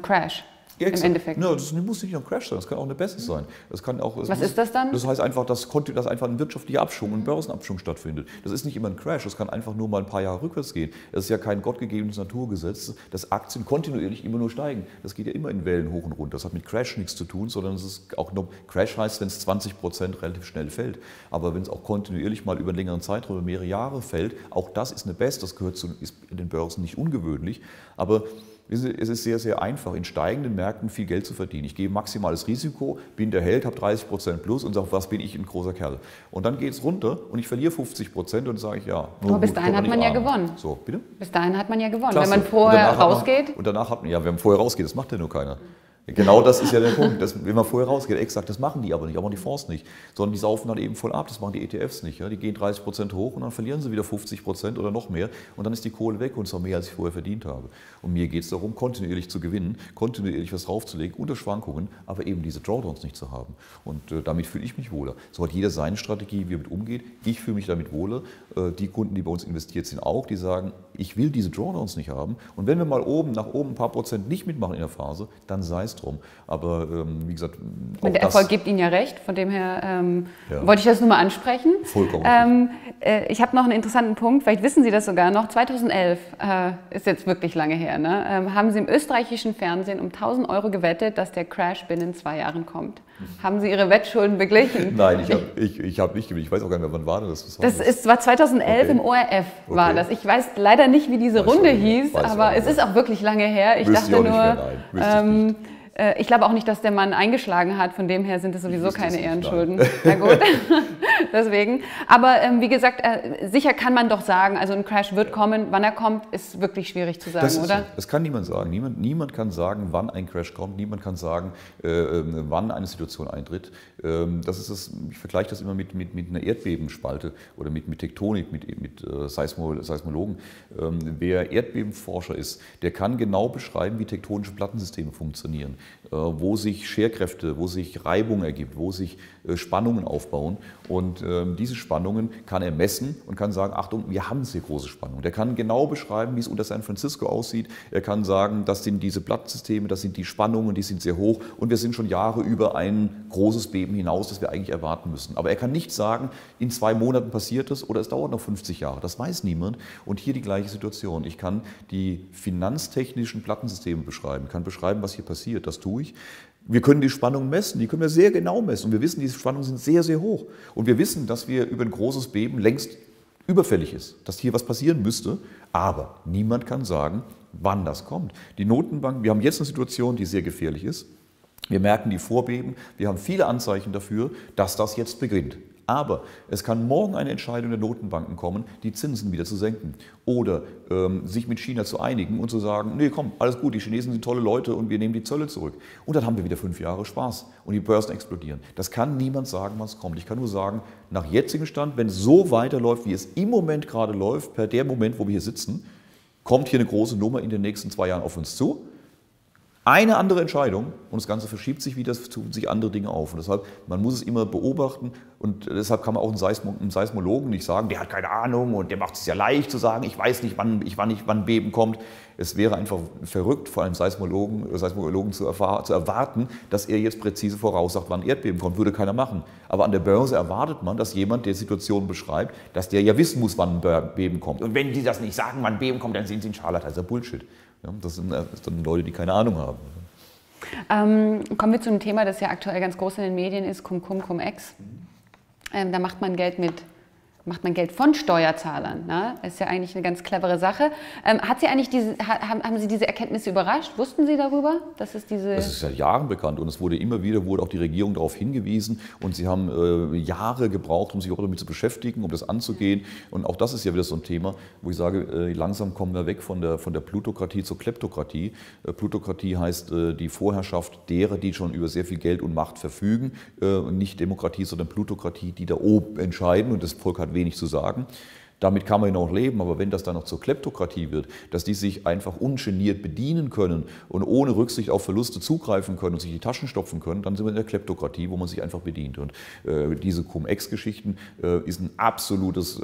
S1: Crash im Endeffekt?
S2: Ja, das muss nicht nur ein Crash sein, das kann auch eine Bässe sein. Das kann auch,
S1: was ist das dann?
S2: Das heißt einfach, dass einfach ein wirtschaftlicher Abschwung, ein Börsenabschwung stattfindet. Das ist nicht immer ein Crash, das kann einfach nur mal ein paar Jahre rückwärts gehen. Das ist ja kein gottgegebenes Naturgesetz, dass Aktien kontinuierlich immer nur steigen. Das geht ja immer in Wellen hoch und runter. Das hat mit Crash nichts zu tun, sondern es ist auch nur, Crash heißt, wenn es 20% relativ schnell fällt. Aber wenn es auch kontinuierlich mal über einen längeren Zeitraum, über mehrere Jahre fällt, auch das ist eine Bässe, das ist in den Börsen nicht ungewöhnlich. Aber es ist sehr, sehr einfach, in steigenden Märkten viel Geld zu verdienen. Ich gehe maximales Risiko, bin der Held, habe 30% plus und sage, was bin ich, ein großer Kerl. Und dann geht es runter und ich verliere 50% und sage ich, ja.
S1: Aber bis dahin hat man ja gewonnen.
S2: So, bitte?
S1: Bis dahin hat man ja gewonnen.
S2: Klasse.
S1: Wenn man vorher rausgeht.
S2: Und danach hat man, ja, wenn man vorher rausgeht, das macht ja nur keiner. Genau das ist ja der Punkt. Wenn man vorher rausgeht, exakt, das machen die aber nicht, auch die Fonds nicht. Sondern die saufen dann eben voll ab, das machen die ETFs nicht. Ja? Die gehen 30% hoch und dann verlieren sie wieder 50% oder noch mehr. Und dann ist die Kohle weg und zwar mehr, als ich vorher verdient habe. Und mir geht es darum, kontinuierlich zu gewinnen, kontinuierlich was draufzulegen, unter Schwankungen, aber eben diese Drawdowns nicht zu haben. Und damit fühle ich mich wohler. So hat jeder seine Strategie, wie er damit umgeht. Ich fühle mich damit wohler. Die Kunden, die bei uns investiert sind, auch, die sagen, ich will diese Drawdowns nicht haben. Und wenn wir mal nach oben ein paar Prozent nicht mitmachen in der Phase, dann sei es drum. Aber wie gesagt,
S1: auch der Erfolg gibt Ihnen ja recht, von dem her wollte ich das nur mal ansprechen.
S2: Vollkommen.
S1: Ich habe noch einen interessanten Punkt, vielleicht wissen Sie das sogar noch. 2011 ist jetzt wirklich lange her, ne? Haben Sie im österreichischen Fernsehen um 1.000 € gewettet, dass der Crash binnen 2 Jahren kommt. Haben Sie Ihre Wettschulden beglichen?
S2: Nein, ich habe nicht gewinnt. Ich weiß auch gar nicht mehr, wann war das?
S1: Das war 2011 im ORF, war das. Ich weiß leider nicht, wie diese Runde hieß, aber es ist auch wirklich lange her. Ich dachte nur, ich glaube auch nicht, dass der Mann eingeschlagen hat, von dem her sind es sowieso keine Ehrenschulden. Na gut, deswegen. Aber wie gesagt, sicher kann man doch sagen, also ein Crash wird kommen, wann er kommt, ist wirklich schwierig zu sagen, oder?
S2: So. Das kann niemand sagen. Niemand kann sagen, wann ein Crash kommt, niemand kann sagen, wann eine Situation eintritt. Ich vergleiche das immer mit einer Erdbebenspalte oder mit Tektonik, mit Seismologen. Wer Erdbebenforscher ist, der kann genau beschreiben, wie tektonische Plattensysteme funktionieren. Wo sich Scherkräfte, wo sich Reibung ergibt, wo sich Spannungen aufbauen. Und diese Spannungen kann er messen und kann sagen, Achtung, wir haben sehr große Spannungen. Der kann genau beschreiben, wie es unter San Francisco aussieht. Er kann sagen, das sind diese Plattensysteme, das sind die Spannungen, die sind sehr hoch und wir sind schon Jahre über ein großes Beben hinaus, das wir eigentlich erwarten müssen. Aber er kann nicht sagen, in 2 Monaten passiert es oder es dauert noch 50 Jahre. Das weiß niemand. Und hier die gleiche Situation. Ich kann die finanztechnischen Plattensysteme beschreiben, kann beschreiben, was hier passiert. Das tue ich. Wir können die Spannungen messen, die können wir sehr genau messen. Und wir wissen, diese Spannungen sind sehr, sehr hoch. Und wir wissen, dass wir über ein großes Beben längst überfällig ist, dass hier was passieren müsste. Aber niemand kann sagen, wann das kommt. Die Notenbank, wir haben jetzt eine Situation, die sehr gefährlich ist. Wir merken die Vorbeben, wir haben viele Anzeichen dafür, dass das jetzt beginnt. Aber es kann morgen eine Entscheidung der Notenbanken kommen, die Zinsen wieder zu senken oder sich mit China zu einigen und zu sagen, nee, komm, alles gut, die Chinesen sind tolle Leute und wir nehmen die Zölle zurück. Und dann haben wir wieder 5 Jahre Spaß und die Börsen explodieren. Das kann niemand sagen, was kommt. Ich kann nur sagen, nach jetzigem Stand, wenn es so weiterläuft, wie es im Moment gerade läuft, per der Moment, wo wir hier sitzen, kommt hier eine große Nummer in den nächsten 2 Jahren auf uns zu. Eine andere Entscheidung und das Ganze verschiebt sich wieder, es tun sich andere Dinge auf. Und deshalb, man muss es immer beobachten und deshalb kann man auch einem Seismologen nicht sagen, der hat keine Ahnung und der macht es ja leicht zu sagen, ich weiß nicht, wann Beben kommt. Es wäre einfach verrückt, vor allem Seismologen zu erwarten, dass er jetzt präzise voraussagt, wann Erdbeben kommt. Würde keiner machen. Aber an der Börse erwartet man, dass jemand, der Situationen beschreibt, dass der ja wissen muss, wann ein Beben kommt. Und wenn die das nicht sagen, wann Beben kommt, dann sind sie ein Scharlatan. Das ist ja Bullshit. Ja, das sind dann Leute, die keine Ahnung haben.
S1: Kommen wir zu einem Thema, das ja aktuell ganz groß in den Medien ist, Cum-Ex. Da macht man Geld mit macht man Geld von Steuerzahlern. Ne? Ist ja eigentlich eine ganz clevere Sache. Haben Sie diese Erkenntnisse überrascht? Wussten Sie darüber, dass es diese...
S2: Das ist seit Jahren bekannt und es wurde auch die Regierung darauf hingewiesen und sie haben Jahre gebraucht, um sich auch damit zu beschäftigen, um das anzugehen. Und auch das ist ja wieder so ein Thema, wo ich sage, langsam kommen wir weg von der Plutokratie zur Kleptokratie. Plutokratie heißt die Vorherrschaft derer, die schon über sehr viel Geld und Macht verfügen. Nicht Demokratie, sondern Plutokratie, die da oben entscheiden und das Volk hat wenig zu sagen. Damit kann man ja noch leben, aber wenn das dann noch zur Kleptokratie wird, dass die sich einfach ungeniert bedienen können und ohne Rücksicht auf Verluste zugreifen können und sich die Taschen stopfen können, dann sind wir in der Kleptokratie, wo man sich einfach bedient. Und diese Cum-Ex-Geschichten ist ein absolutes,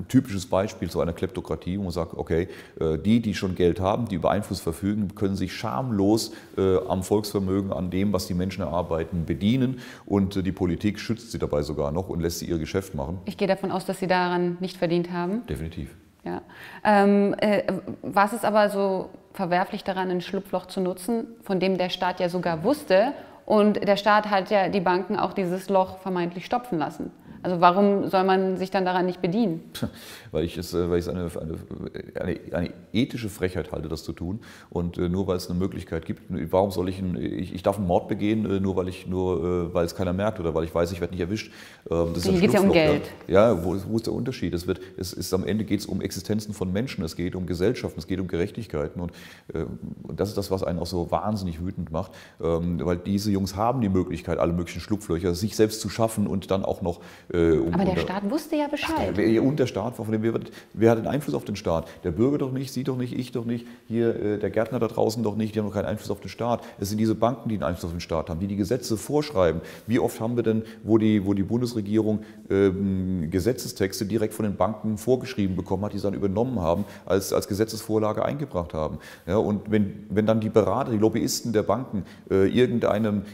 S2: typisches Beispiel zu einer Kleptokratie, wo man sagt, okay, die schon Geld haben, die über Einfluss verfügen, können sich schamlos am Volksvermögen, an dem, was die Menschen erarbeiten, bedienen und die Politik schützt sie dabei sogar noch und lässt sie ihr Geschäft machen.
S1: Ich gehe davon aus, dass Sie daran nicht verdient haben.
S2: Definitiv.
S1: Ja. Was ist aber so verwerflich daran, ein Schlupfloch zu nutzen, von dem der Staat ja sogar wusste und der Staat hat ja die Banken auch dieses Loch vermeintlich stopfen lassen? Also warum soll man sich dann daran nicht bedienen?
S2: Weil ich es eine ethische Frechheit halte, das zu tun. Und nur weil es eine Möglichkeit gibt, warum soll ich darf einen Mord begehen, nur weil es keiner merkt oder weil ich weiß, ich werde nicht erwischt. Das
S1: Hier geht es ja um Geld.
S2: Ja, wo ist der Unterschied? Am Ende geht es um Existenzen von Menschen, es geht um Gesellschaften, es geht um Gerechtigkeiten. Und das ist das, was einen auch so wahnsinnig wütend macht. Weil diese Jungs haben die Möglichkeit, alle möglichen Schlupflöcher sich selbst zu schaffen und dann auch noch
S1: aber der Staat wusste ja Bescheid.
S2: Und der Staat, wer hat den Einfluss auf den Staat? Der Bürger doch nicht, Sie doch nicht, ich doch nicht, hier der Gärtner da draußen doch nicht, die haben doch keinen Einfluss auf den Staat. Es sind diese Banken, die den Einfluss auf den Staat haben, die die Gesetze vorschreiben. Wie oft haben wir denn, wo die Bundesregierung Gesetzestexte direkt von den Banken vorgeschrieben bekommen hat, die sie dann übernommen haben, als Gesetzesvorlage eingebracht haben. Ja, und wenn dann die Berater, die Lobbyisten der Banken irgendeinem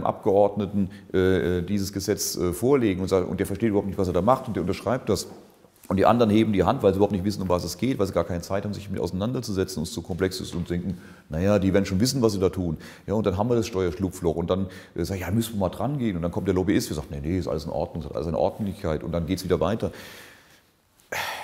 S2: Abgeordneten dieses Gesetz vorlegen und sagen, und der versteht überhaupt nicht, was er da macht und der unterschreibt das. Und die anderen heben die Hand, weil sie überhaupt nicht wissen, um was es geht, weil sie gar keine Zeit haben, sich damit auseinanderzusetzen und es zu komplex ist und denken, naja, die werden schon wissen, was sie da tun. Ja, und dann haben wir das Steuerschlupfloch und dann sagen, ja, müssen wir mal dran gehen. Und dann kommt der Lobbyist, der sagt, nee, ist alles in Ordnung, es hat alles eine Ordentlichkeit und dann geht es wieder weiter.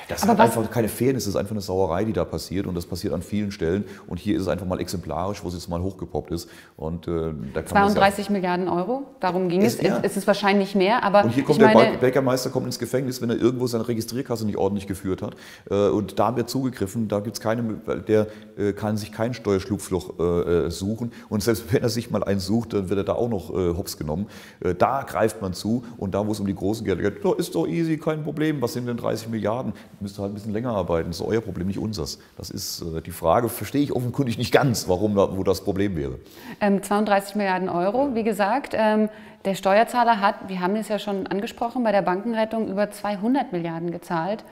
S2: Das hat einfach keine Fairness, das ist einfach eine Sauerei, die da passiert und das passiert an vielen Stellen und hier ist es einfach mal exemplarisch, wo es jetzt mal hochgepoppt ist. Und, da kann
S1: 32 Milliarden Euro, darum ging es. Es ist wahrscheinlich mehr, aber
S2: und hier kommt der Bäckermeister kommt ins Gefängnis, wenn er irgendwo seine Registrierkasse nicht ordentlich geführt hat und da wird zugegriffen, da gibt es der kann sich kein Steuerschlupfloch suchen und selbst wenn er sich mal eins sucht, dann wird er da auch noch hops genommen. Da greift man zu und da, wo es um die großen Gelder geht, ist doch easy, kein Problem, was sind denn 30 Milliarden? Müsst ihr halt ein bisschen länger arbeiten. Das ist euer Problem, nicht unseres. Das ist die Frage, verstehe ich offenkundig nicht ganz, wo das Problem wäre.
S1: 32 Milliarden Euro, wie gesagt. Der Steuerzahler hat, wir haben es ja schon angesprochen, bei der Bankenrettung über 200 Milliarden gezahlt.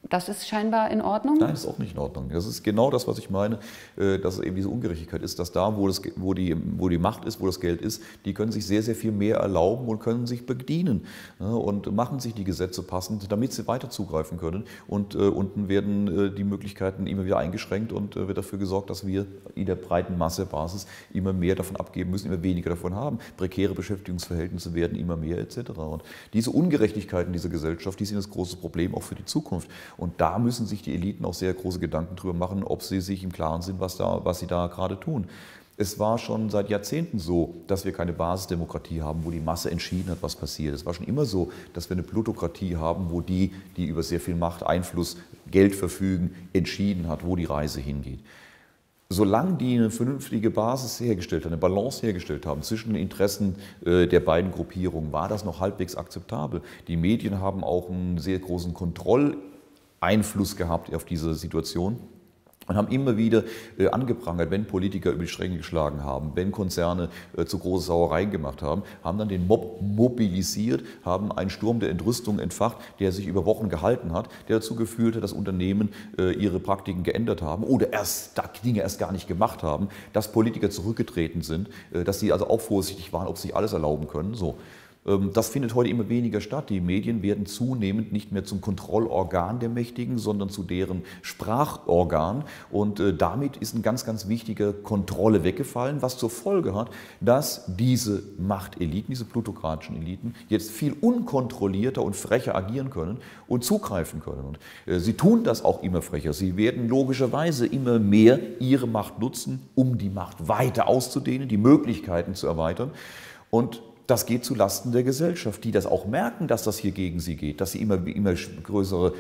S1: Das ist scheinbar in Ordnung?
S2: Nein, das ist auch nicht in Ordnung. Das ist genau das, was ich meine, dass es eben diese Ungerechtigkeit ist, dass da, wo die Macht ist, wo das Geld ist, die können sich sehr, sehr viel mehr erlauben und können sich bedienen und machen sich die Gesetze passend, damit sie weiter zugreifen können. Und unten werden die Möglichkeiten immer wieder eingeschränkt und wird dafür gesorgt, dass wir in der breiten Massebasis immer mehr davon abgeben müssen, immer weniger davon haben. Prekäre Beschäftigungsverhältnisse werden immer mehr etc. Und diese Ungerechtigkeiten dieser Gesellschaft, die sind das große Problem auch für die Zukunft. Und da müssen sich die Eliten auch sehr große Gedanken drüber machen, ob sie sich im Klaren sind, was sie da gerade tun. Es war schon seit Jahrzehnten so, dass wir keine Basisdemokratie haben, wo die Masse entschieden hat, was passiert. Es war schon immer so, dass wir eine Plutokratie haben, wo die über sehr viel Macht, Einfluss, Geld verfügen, entschieden hat, wo die Reise hingeht. Solange die eine vernünftige Basis hergestellt haben, eine Balance hergestellt haben zwischen den Interessen der beiden Gruppierungen, war das noch halbwegs akzeptabel. Die Medien haben auch einen sehr großen Kontrolleinfluss gehabt auf diese Situation und haben immer wieder angeprangert, wenn Politiker über die Stränge geschlagen haben, wenn Konzerne zu große Sauereien gemacht haben, haben dann den Mob mobilisiert, haben einen Sturm der Entrüstung entfacht, der sich über Wochen gehalten hat, der dazu geführt hat, dass Unternehmen ihre Praktiken geändert haben oder Dinge erst gar nicht gemacht haben, dass Politiker zurückgetreten sind, dass sie also auch vorsichtig waren, ob sie sich alles erlauben können. So. Das findet heute immer weniger statt. Die Medien werden zunehmend nicht mehr zum Kontrollorgan der Mächtigen, sondern zu deren Sprachorgan. Und damit ist eine ganz, ganz wichtige Kontrolle weggefallen, was zur Folge hat, dass diese Machteliten, diese plutokratischen Eliten, jetzt viel unkontrollierter und frecher agieren können und zugreifen können. Und sie tun das auch immer frecher. Sie werden logischerweise immer mehr ihre Macht nutzen, um die Macht weiter auszudehnen, die Möglichkeiten zu erweitern. Und das geht zu Lasten der Gesellschaft, die das auch merken, dass das hier gegen sie geht, dass sie immer größere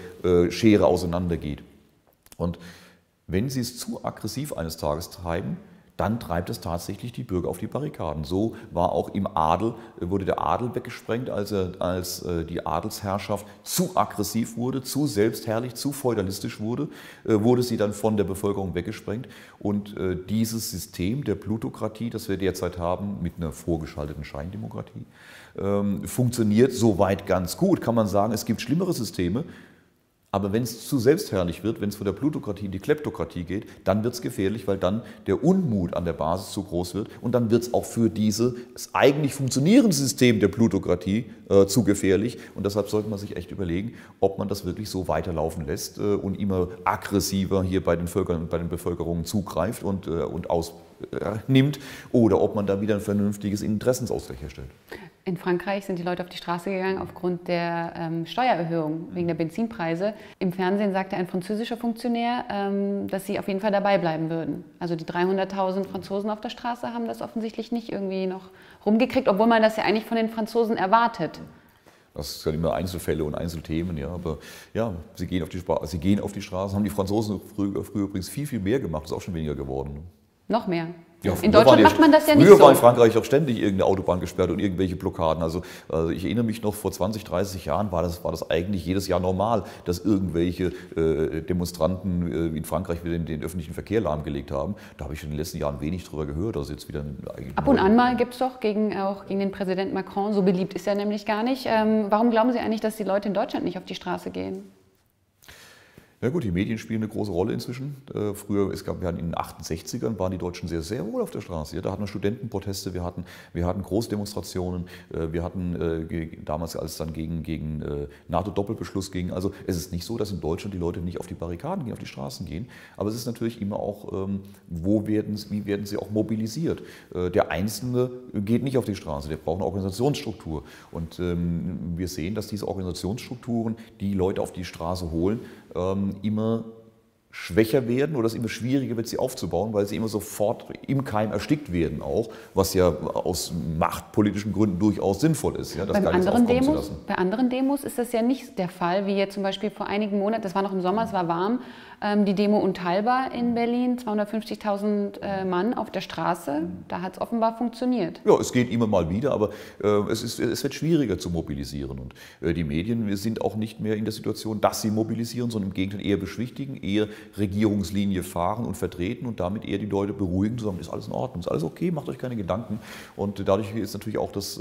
S2: Schere auseinandergeht. Und wenn sie es zu aggressiv eines Tages treiben, dann treibt es tatsächlich die Bürger auf die Barrikaden. So war auch im Adel, wurde der Adel weggesprengt, als die Adelsherrschaft zu aggressiv wurde, zu selbstherrlich, zu feudalistisch wurde, wurde sie dann von der Bevölkerung weggesprengt. Und dieses System der Plutokratie, das wir derzeit haben, mit einer vorgeschalteten Scheindemokratie, funktioniert soweit ganz gut. Kann man sagen, es gibt schlimmere Systeme. Aber wenn es zu selbstherrlich wird, wenn es von der Plutokratie in die Kleptokratie geht, dann wird es gefährlich, weil dann der Unmut an der Basis zu groß wird und dann wird es auch für dieses eigentlich funktionierende System der Plutokratie zu gefährlich. Und deshalb sollte man sich echt überlegen, ob man das wirklich so weiterlaufen lässt und immer aggressiver hier bei den Völkern und bei den Bevölkerungen zugreift und ausnimmt oder ob man da wieder ein vernünftiges Interessensausgleich herstellt.
S1: In Frankreich sind die Leute auf die Straße gegangen aufgrund der Steuererhöhung wegen der Benzinpreise. Im Fernsehen sagte ein französischer Funktionär, dass sie auf jeden Fall dabei bleiben würden. Also die 300.000 Franzosen auf der Straße haben das offensichtlich nicht irgendwie noch rumgekriegt, obwohl man das ja eigentlich von den Franzosen erwartet.
S2: Das sind immer Einzelfälle und Einzelthemen, ja, aber ja, sie gehen auf die Straße, haben die Franzosen früher übrigens viel, viel mehr gemacht, ist auch schon weniger geworden.
S1: Noch mehr?
S2: Ja,
S1: in Deutschland macht man das ja nicht so.
S2: Früher war in Frankreich auch ständig irgendeine Autobahn gesperrt und irgendwelche Blockaden. Also ich erinnere mich noch, vor 20, 30 Jahren war das eigentlich jedes Jahr normal, dass irgendwelche Demonstranten in Frankreich wieder den öffentlichen Verkehr lahmgelegt haben. Da habe ich in den letzten Jahren wenig drüber gehört. Also jetzt wieder
S1: ab und an mal gibt es doch auch gegen den Präsidenten Macron, so beliebt ist er nämlich gar nicht. Warum glauben Sie eigentlich, dass die Leute in Deutschland nicht auf die Straße gehen?
S2: Ja gut, die Medien spielen eine große Rolle inzwischen. Früher, wir hatten in den 68ern, waren die Deutschen sehr, sehr wohl auf der Straße. Ja, da hatten wir Studentenproteste, wir hatten Großdemonstrationen, wir hatten damals, als es dann gegen NATO-Doppelbeschluss ging. Also es ist nicht so, dass in Deutschland die Leute nicht auf die Barrikaden gehen, auf die Straßen gehen. Aber es ist natürlich immer auch, wie werden sie auch mobilisiert. Der Einzelne geht nicht auf die Straße, der braucht eine Organisationsstruktur. Und wir sehen, dass diese Organisationsstrukturen die Leute auf die Straße holen, immer schwächer werden oder es immer schwieriger wird, sie aufzubauen, weil sie immer sofort im Keim erstickt werden auch, was ja aus machtpolitischen Gründen durchaus sinnvoll ist, ja, das gar nicht aufkommen zu lassen.
S1: Bei anderen Demos ist das ja nicht der Fall, wie jetzt zum Beispiel vor einigen Monaten, das war noch im Sommer, es war warm, die Demo Unteilbar in Berlin, 250.000 Mann auf der Straße, da hat es offenbar funktioniert.
S2: Ja, es geht immer mal wieder, aber es wird schwieriger zu mobilisieren und die Medien sind auch nicht mehr in der Situation, dass sie mobilisieren, sondern im Gegenteil eher beschwichtigen, eher Regierungslinie fahren und vertreten und damit eher die Leute beruhigen, zu sagen, ist alles in Ordnung, ist alles okay, macht euch keine Gedanken. Und dadurch ist natürlich auch das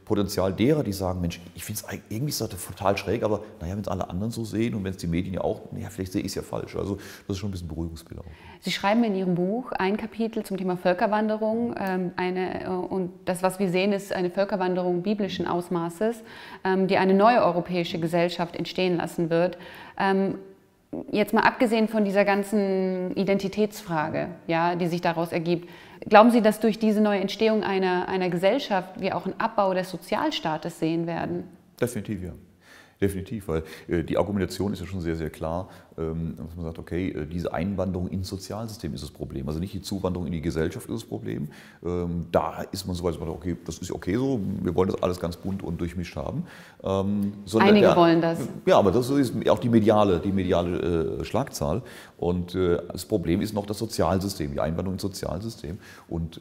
S2: Potenzial derer, die sagen, Mensch, ich finde es irgendwie total schräg, aber naja, wenn es alle anderen so sehen und wenn es die Medien ja auch, naja, vielleicht sehe ich es ja falsch. Also das ist schon ein bisschen Beruhigungsbild auch.
S1: Sie schreiben in Ihrem Buch ein Kapitel zum Thema Völkerwanderung. Und das, was wir sehen, ist eine Völkerwanderung biblischen Ausmaßes, die eine neue europäische Gesellschaft entstehen lassen wird. Jetzt mal abgesehen von dieser ganzen Identitätsfrage, ja, die sich daraus ergibt, glauben Sie, dass durch diese neue Entstehung einer Gesellschaft wir auch einen Abbau des Sozialstaates sehen werden?
S2: Definitiv, ja. Definitiv, weil die Argumentation ist ja schon sehr, sehr klar, dass man sagt, okay, diese Einwanderung ins Sozialsystem ist das Problem, also nicht die Zuwanderung in die Gesellschaft ist das Problem. Da ist man so weit, dass man sagt, okay, das ist okay so, wir wollen das alles ganz bunt und durchmischt haben.
S1: Einige wollen das.
S2: Ja, aber das ist auch die mediale Schlagzahl und das Problem ist noch das Sozialsystem, die Einwanderung ins Sozialsystem und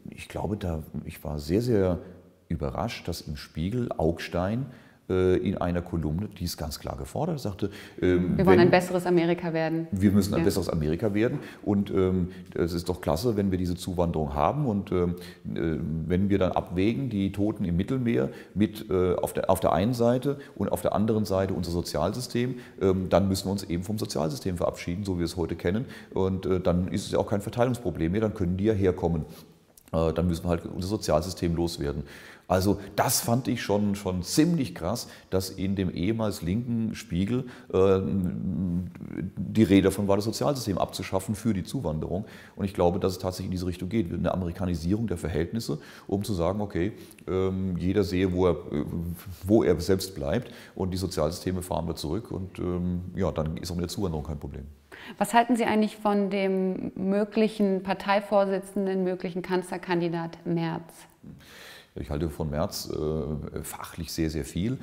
S2: ich glaube, ich war sehr, sehr überrascht, dass im Spiegel Augstein in einer Kolumne, die ist ganz klar gefordert, sagte,
S1: wir wollen ein besseres Amerika werden.
S2: Wir müssen ein besseres Amerika werden und es ist doch klasse, wenn wir diese Zuwanderung haben und wenn wir dann abwägen, die Toten im Mittelmeer mit auf der einen Seite und auf der anderen Seite unser Sozialsystem, dann müssen wir uns eben vom Sozialsystem verabschieden, so wie wir es heute kennen und dann ist es ja auch kein Verteilungsproblem mehr, dann können die ja herkommen. dann müssen wir halt unser Sozialsystem loswerden. Also das fand ich schon ziemlich krass, dass in dem ehemals linken Spiegel die Rede davon war, das Sozialsystem abzuschaffen für die Zuwanderung. Und ich glaube, dass es tatsächlich in diese Richtung geht. Eine Amerikanisierung der Verhältnisse, um zu sagen, okay, jeder sehe, wo er selbst bleibt und die Sozialsysteme fahren wir zurück und ja, dann ist auch mit der Zuwanderung kein Problem.
S1: Was halten Sie eigentlich von dem möglichen Parteivorsitzenden, möglichen Kanzlerkandidat Merz?
S2: Ich halte von Merz fachlich sehr, sehr viel.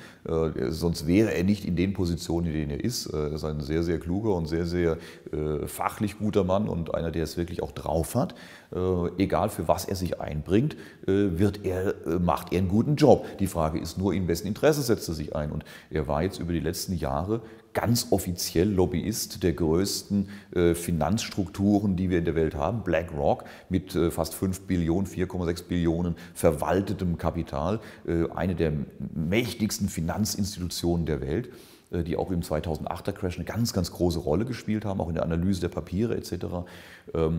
S2: Sonst wäre er nicht in den Positionen, in denen er ist. Er ist ein sehr, sehr kluger und sehr, sehr fachlich guter Mann und einer, der es wirklich auch drauf hat. Egal für was er sich einbringt, macht er einen guten Job. Die Frage ist nur, in wessen Interesse setzt er sich ein. Und er war jetzt über die letzten Jahre ganz offiziell Lobbyist der größten Finanzstrukturen, die wir in der Welt haben, BlackRock mit fast 5 Billionen, 4,6 Billionen verwaltetem Kapital, eine der mächtigsten Finanzinstitutionen der Welt, die auch im 2008er Crash eine ganz, ganz große Rolle gespielt haben, auch in der Analyse der Papiere etc.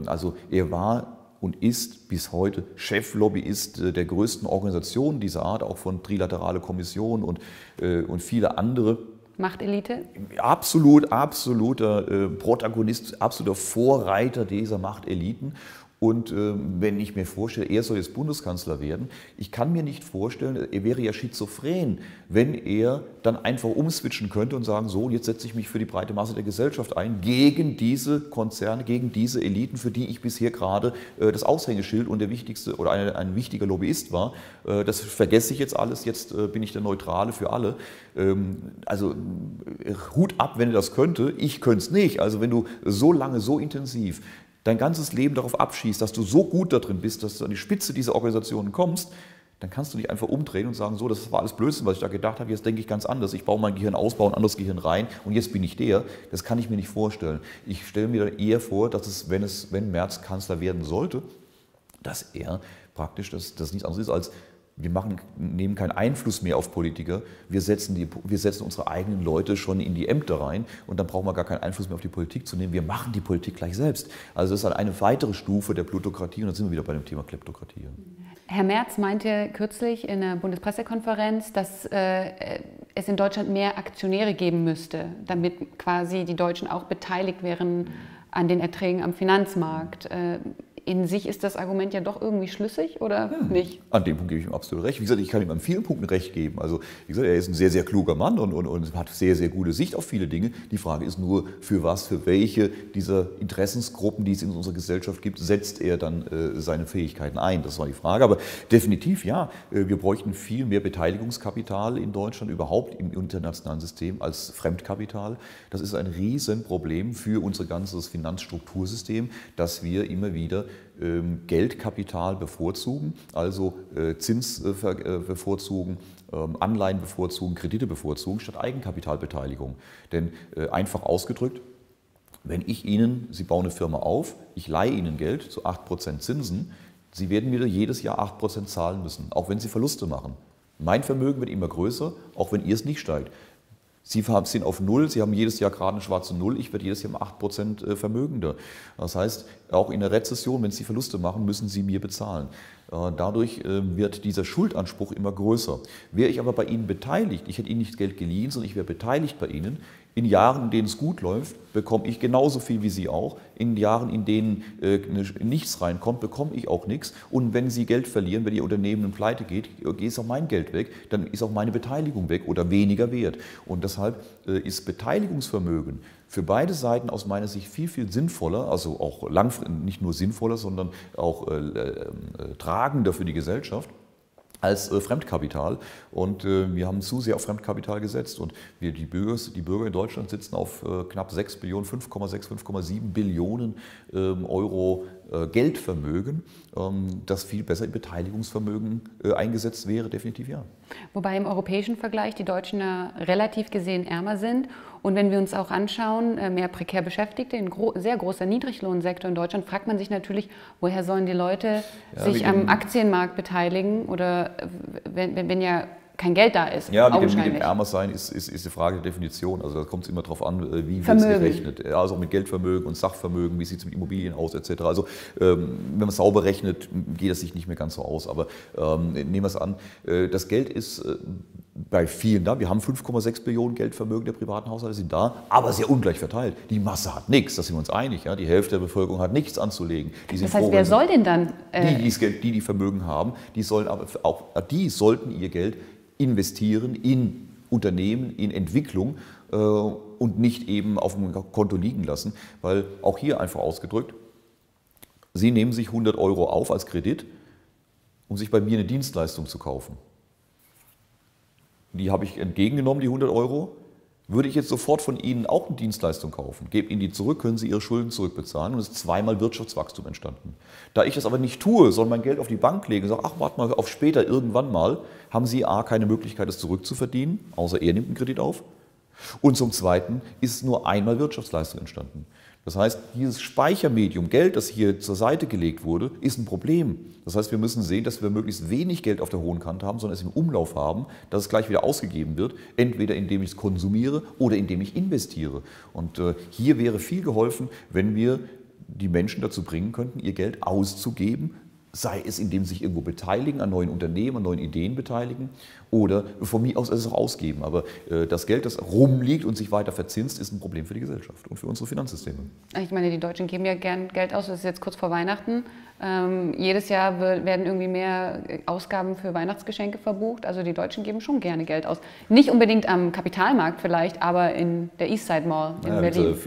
S2: Also er war und ist bis heute Cheflobbyist der größten Organisationen dieser Art, auch von Trilaterale Kommission und viele andere.
S1: Machtelite?
S2: Absoluter Protagonist, absoluter Vorreiter dieser Machteliten. Und wenn ich mir vorstelle, er soll jetzt Bundeskanzler werden, ich kann mir nicht vorstellen, er wäre ja schizophren, wenn er dann einfach umswitchen könnte und sagen, so, jetzt setze ich mich für die breite Masse der Gesellschaft ein, gegen diese Konzerne, gegen diese Eliten, für die ich bisher gerade das Aushängeschild und der wichtigste oder ein wichtiger Lobbyist war. Das vergesse ich jetzt alles, jetzt bin ich der Neutrale für alle. Also Hut ab, wenn er das könnte, ich könnte es nicht. Also wenn du so lange, so intensiv dein ganzes Leben darauf abschießt, dass du so gut da drin bist, dass du an die Spitze dieser Organisationen kommst, dann kannst du dich einfach umdrehen und sagen, so, das war alles Blödsinn, was ich da gedacht habe, jetzt denke ich ganz anders. Ich baue mein Gehirn aus, baue ein anderes Gehirn rein und jetzt bin ich der. Das kann ich mir nicht vorstellen. Ich stelle mir dann eher vor, dass wenn Merz Kanzler werden sollte, dass er praktisch das nichts anderes ist als wir nehmen keinen Einfluss mehr auf Politiker, wir setzen unsere eigenen Leute schon in die Ämter rein und dann brauchen wir gar keinen Einfluss mehr auf die Politik zu nehmen, wir machen die Politik gleich selbst. Also das ist eine weitere Stufe der Plutokratie und dann sind wir wieder bei dem Thema Kleptokratie.
S1: Herr Merz meinte kürzlich in der Bundespressekonferenz, dass es in Deutschland mehr Aktionäre geben müsste, damit quasi die Deutschen auch beteiligt wären an den Erträgen am Finanzmarkt. In sich ist das Argument ja doch irgendwie schlüssig oder nicht?
S2: An dem Punkt gebe ich ihm absolut recht. Wie gesagt, ich kann ihm an vielen Punkten recht geben. Also wie gesagt, er ist ein sehr, sehr kluger Mann und hat sehr, sehr gute Sicht auf viele Dinge. Die Frage ist nur, für welche dieser Interessensgruppen, die es in unserer Gesellschaft gibt, setzt er dann seine Fähigkeiten ein? Das war die Frage. Aber definitiv ja, wir bräuchten viel mehr Beteiligungskapital in Deutschland, überhaupt im internationalen System als Fremdkapital. Das ist ein Riesenproblem für unser ganzes Finanzstruktursystem, dass wir immer wieder Geldkapital bevorzugen, also Zins bevorzugen, Anleihen bevorzugen, Kredite bevorzugen, statt Eigenkapitalbeteiligung. Denn einfach ausgedrückt, wenn Sie bauen eine Firma auf, ich leihe Ihnen Geld zu 8% Zinsen, Sie werden mir jedes Jahr 8% zahlen müssen, auch wenn Sie Verluste machen. Mein Vermögen wird immer größer, auch wenn Ihr es nicht steigt. Sie sind auf Null, Sie haben jedes Jahr gerade eine schwarze Null, ich werde jedes Jahr um 8% vermögender. Das heißt, auch in der Rezession, wenn Sie Verluste machen, müssen Sie mir bezahlen. Dadurch wird dieser Schuldanspruch immer größer. Wäre ich aber bei Ihnen beteiligt, ich hätte Ihnen nicht Geld geliehen, sondern ich wäre beteiligt bei Ihnen, in Jahren, in denen es gut läuft, bekomme ich genauso viel wie Sie auch. In Jahren, in denen nichts reinkommt, bekomme ich auch nichts. Und wenn Sie Geld verlieren, wenn Ihr Unternehmen in Pleite geht, ist auch mein Geld weg, dann ist auch meine Beteiligung weg oder weniger wert. Und deshalb ist Beteiligungsvermögen für beide Seiten aus meiner Sicht viel, viel sinnvoller, also auch nicht nur sinnvoller, sondern auch tragender für die Gesellschaft als Fremdkapital. Und wir haben zu sehr auf Fremdkapital gesetzt. Und die Bürger in Deutschland sitzen auf knapp 6 Billionen, 5,6, 5,7 Billionen Euro Geldvermögen, das viel besser in Beteiligungsvermögen eingesetzt wäre, definitiv ja.
S1: Wobei im europäischen Vergleich die Deutschen ja relativ gesehen ärmer sind. Und wenn wir uns auch anschauen, mehr prekär Beschäftigte, ein sehr großer Niedriglohnsektor in Deutschland, fragt man sich natürlich, woher sollen die Leute sich am Aktienmarkt beteiligen oder wenn ja kein Geld da ist.
S2: Ja, mit dem ärmer sein ist eine Frage der Definition. Also da kommt es immer darauf an, wie wird es gerechnet. Ja, also auch mit Geldvermögen und Sachvermögen, wie sieht es mit Immobilien aus etc. Also wenn man es sauber rechnet, geht das sich nicht mehr ganz so aus. Aber nehmen wir es an, das Geld ist bei vielen da. Wir haben 5,6 Billionen Geldvermögen der privaten Haushalte sind da, aber sehr ungleich verteilt. Die Masse hat nichts, da sind wir uns einig. Ja? Die Hälfte der Bevölkerung hat nichts anzulegen.
S1: Das heißt, wer soll denn dann?
S2: Die Vermögen haben, die sollten ihr Geld investieren in Unternehmen, in Entwicklung und nicht eben auf dem Konto liegen lassen. Weil auch hier einfach ausgedrückt, Sie nehmen sich 100 Euro auf als Kredit, um sich bei mir eine Dienstleistung zu kaufen. Die habe ich entgegengenommen, die 100 Euro. Würde ich jetzt sofort von Ihnen auch eine Dienstleistung kaufen, gebe Ihnen die zurück, können Sie Ihre Schulden zurückbezahlen und es ist zweimal Wirtschaftswachstum entstanden. Da ich das aber nicht tue, sondern mein Geld auf die Bank lege und sage, ach, warte mal auf später, irgendwann mal, haben Sie A, keine Möglichkeit, es zurückzuverdienen, außer er nimmt einen Kredit auf. Und zum Zweiten ist nur einmal Wirtschaftsleistung entstanden. Das heißt, dieses Speichermedium, Geld, das hier zur Seite gelegt wurde, ist ein Problem. Das heißt, wir müssen sehen, dass wir möglichst wenig Geld auf der hohen Kante haben, sondern es im Umlauf haben, dass es gleich wieder ausgegeben wird, entweder indem ich es konsumiere oder indem ich investiere. Und hier wäre viel geholfen, wenn wir die Menschen dazu bringen könnten, ihr Geld auszugeben, sei es, indem sie sich irgendwo beteiligen, an neuen Unternehmen, an neuen Ideen beteiligen oder von mir aus es auch ausgeben. Aber das Geld, das rumliegt und sich weiter verzinst, ist ein Problem für die Gesellschaft und für unsere Finanzsysteme.
S1: Ich meine, die Deutschen geben ja gern Geld aus, das ist jetzt kurz vor Weihnachten. Jedes Jahr werden irgendwie mehr Ausgaben für Weihnachtsgeschenke verbucht. Also die Deutschen geben schon gerne Geld aus. Nicht unbedingt am Kapitalmarkt vielleicht, aber in der Eastside Mall in Berlin.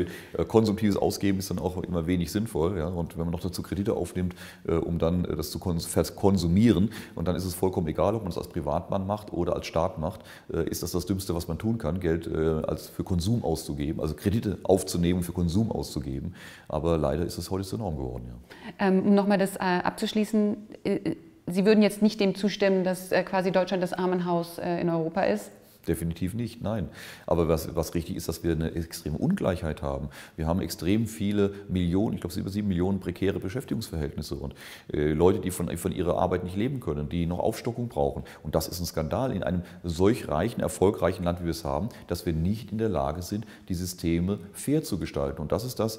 S2: Konsumtives Ausgeben ist dann auch immer wenig sinnvoll. Ja? Und wenn man noch dazu Kredite aufnimmt, um dann das zu konsumieren, und dann ist es vollkommen egal, ob man das als Privatmann macht oder als Staat macht, ist das Dümmste, was man tun kann, Geld für Konsum auszugeben, also Kredite aufzunehmen und für Konsum auszugeben. Aber leider ist es heute zur Norm geworden.
S1: Ja. Um nochmal das abzuschließen, Sie würden jetzt nicht dem zustimmen, dass quasi Deutschland das Armenhaus in Europa ist?
S2: Definitiv nicht, nein. Aber was richtig ist, dass wir eine extreme Ungleichheit haben. Wir haben extrem viele Millionen, ich glaube es sind über 7 Millionen prekäre Beschäftigungsverhältnisse und Leute, die von ihrer Arbeit nicht leben können, die noch Aufstockung brauchen. Und das ist ein Skandal in einem solch reichen, erfolgreichen Land, wie wir es haben, dass wir nicht in der Lage sind, die Systeme fair zu gestalten. Und das ist das,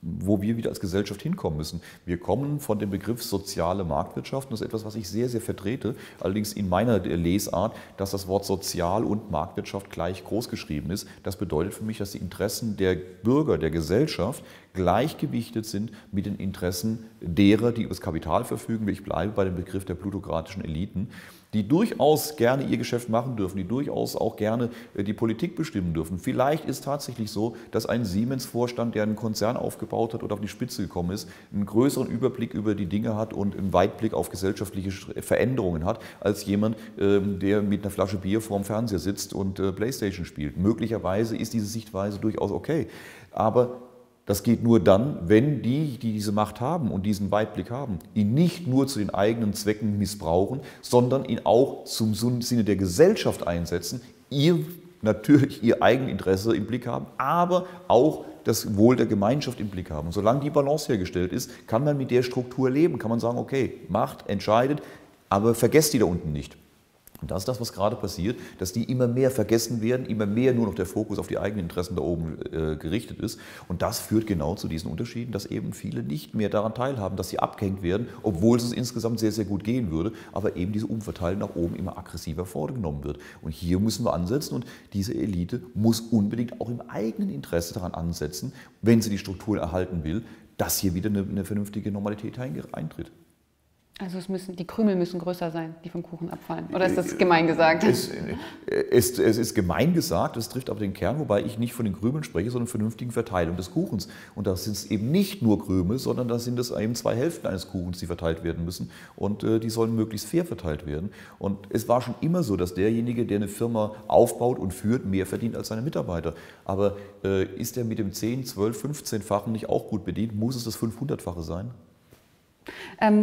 S2: wo wir wieder als Gesellschaft hinkommen müssen. Wir kommen von dem Begriff soziale Marktwirtschaft, und das ist etwas, was ich sehr, sehr vertrete, allerdings in meiner Lesart, dass das Wort Sozial- und Marktwirtschaft gleich groß geschrieben ist. Das bedeutet für mich, dass die Interessen der Bürger, der Gesellschaft gleichgewichtet sind mit den Interessen derer, die über das Kapital verfügen. Ich bleibe bei dem Begriff der plutokratischen Eliten, die durchaus gerne ihr Geschäft machen dürfen, die durchaus auch gerne die Politik bestimmen dürfen. Vielleicht ist es tatsächlich so, dass ein Siemens-Vorstand, der einen Konzern aufgebaut hat oder auf die Spitze gekommen ist, einen größeren Überblick über die Dinge hat und einen Weitblick auf gesellschaftliche Veränderungen hat, als jemand, der mit einer Flasche Bier vorm Fernseher sitzt und Playstation spielt. Möglicherweise ist diese Sichtweise durchaus okay, aber das geht nur dann, wenn die diese Macht haben und diesen Weitblick haben, ihn nicht nur zu den eigenen Zwecken missbrauchen, sondern ihn auch zum Sinne der Gesellschaft einsetzen, natürlich ihr Eigeninteresse im Blick haben, aber auch das Wohl der Gemeinschaft im Blick haben. Und solange die Balance hergestellt ist, kann man mit der Struktur leben, kann man sagen, okay, Macht entscheidet, aber vergesst die da unten nicht. Und das ist das, was gerade passiert, dass die immer mehr vergessen werden, immer mehr nur noch der Fokus auf die eigenen Interessen da oben gerichtet ist. Und das führt genau zu diesen Unterschieden, dass eben viele nicht mehr daran teilhaben, dass sie abgehängt werden, obwohl es insgesamt sehr, sehr gut gehen würde, aber eben diese Umverteilung nach oben immer aggressiver vorgenommen wird. Und hier müssen wir ansetzen und diese Elite muss unbedingt auch im eigenen Interesse daran ansetzen, wenn sie die Strukturen erhalten will, dass hier wieder eine vernünftige Normalität eintritt.
S1: Also die Krümel müssen größer sein, die vom Kuchen abfallen. Oder ist das gemein gesagt?
S2: Es ist gemein gesagt, es trifft aber den Kern, wobei ich nicht von den Krümeln spreche, sondern vernünftigen Verteilung des Kuchens. Und da sind es eben nicht nur Krümel, sondern da sind es eben 2 Hälften eines Kuchens, die verteilt werden müssen. Und die sollen möglichst fair verteilt werden. Und es war schon immer so, dass derjenige, der eine Firma aufbaut und führt, mehr verdient als seine Mitarbeiter. Aber ist er mit dem 10, 12, 15-fachen nicht auch gut bedient? Muss es das 500-fache sein?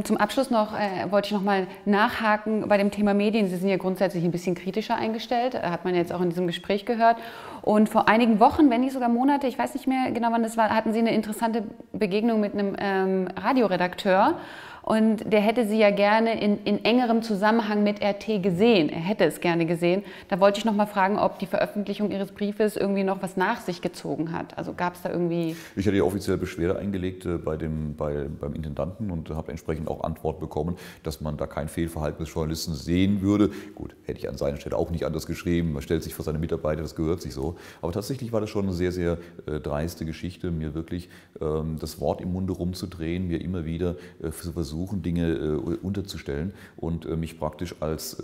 S1: Zum Abschluss wollte ich noch mal nachhaken bei dem Thema Medien. Sie sind ja grundsätzlich ein bisschen kritischer eingestellt, hat man jetzt auch in diesem Gespräch gehört. Und vor einigen Wochen, wenn nicht sogar Monate, ich weiß nicht mehr genau wann das war, hatten Sie eine interessante Begegnung mit einem Radioredakteur. und der hätte Sie ja gerne in engerem Zusammenhang mit RT gesehen. Er hätte es gerne gesehen. Da wollte ich noch mal fragen, ob die Veröffentlichung Ihres Briefes irgendwie noch was nach sich gezogen hat. Also gab es da irgendwie...
S2: Ich hatte ja offiziell Beschwerde eingelegt beim Intendanten und habe entsprechend auch Antwort bekommen, dass man da kein Fehlverhalten des Journalisten sehen würde. Gut, hätte ich an seiner Stelle auch nicht anders geschrieben. Man stellt sich vor seine Mitarbeiter, das gehört sich so. Aber tatsächlich war das schon eine sehr, sehr dreiste Geschichte, mir wirklich das Wort im Munde rumzudrehen, mir immer wieder zu versuchen, Dinge unterzustellen und mich praktisch als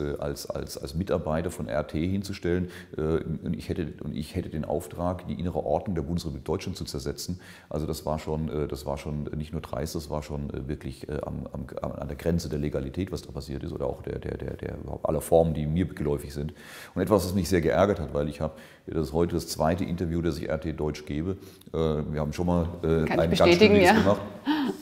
S2: Mitarbeiter von RT hinzustellen. Und ich hätte den Auftrag, die innere Ordnung der Bundesrepublik Deutschland zu zersetzen. Also das war schon nicht nur dreist, das war schon wirklich an der Grenze der Legalität, was da passiert ist, oder auch der aller Formen, die mir geläufig sind. Und etwas, was mich sehr geärgert hat, weil das ist heute das zweite Interview, das ich RT Deutsch gebe. Wir haben schon mal ein ganz Stündiges gemacht.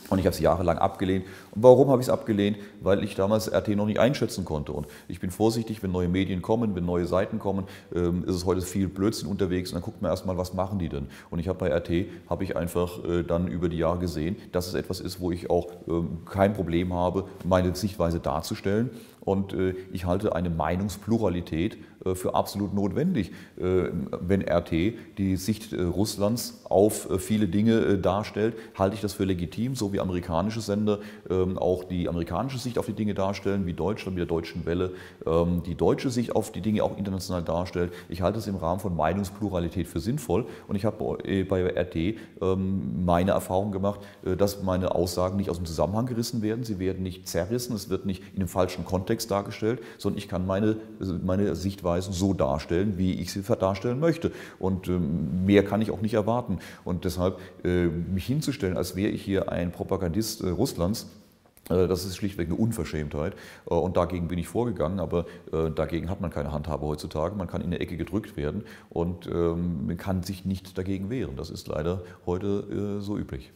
S2: Und ich habe es jahrelang abgelehnt. Und warum habe ich es abgelehnt? Weil ich damals RT noch nicht einschätzen konnte. Und ich bin vorsichtig, wenn neue Medien kommen, wenn neue Seiten kommen, ist es heute viel Blödsinn unterwegs. Und dann guckt man erstmal, was machen die denn? Und ich habe bei RT, einfach dann über die Jahre gesehen, dass es etwas ist, wo ich auch kein Problem habe, meine Sichtweise darzustellen. Und ich halte eine Meinungspluralität für absolut notwendig. Wenn RT die Sicht Russlands auf viele Dinge darstellt, halte ich das für legitim, so wie amerikanische Sender auch die amerikanische Sicht auf die Dinge darstellen, wie Deutschland mit der Deutschen Welle die deutsche Sicht auf die Dinge auch international darstellt. Ich halte es im Rahmen von Meinungspluralität für sinnvoll und ich habe bei RT meine Erfahrung gemacht, dass meine Aussagen nicht aus dem Zusammenhang gerissen werden, sie werden nicht zerrissen, es wird nicht in dem falschen Kontext dargestellt, sondern ich kann meine Sichtweisen so darstellen, wie ich sie darstellen möchte. Und mehr kann ich auch nicht erwarten. Und deshalb mich hinzustellen, als wäre ich hier ein Propagandist Russlands, das ist schlichtweg eine Unverschämtheit und dagegen bin ich vorgegangen, aber dagegen hat man keine Handhabe heutzutage. Man kann in eine Ecke gedrückt werden und man kann sich nicht dagegen wehren. Das ist leider heute so üblich.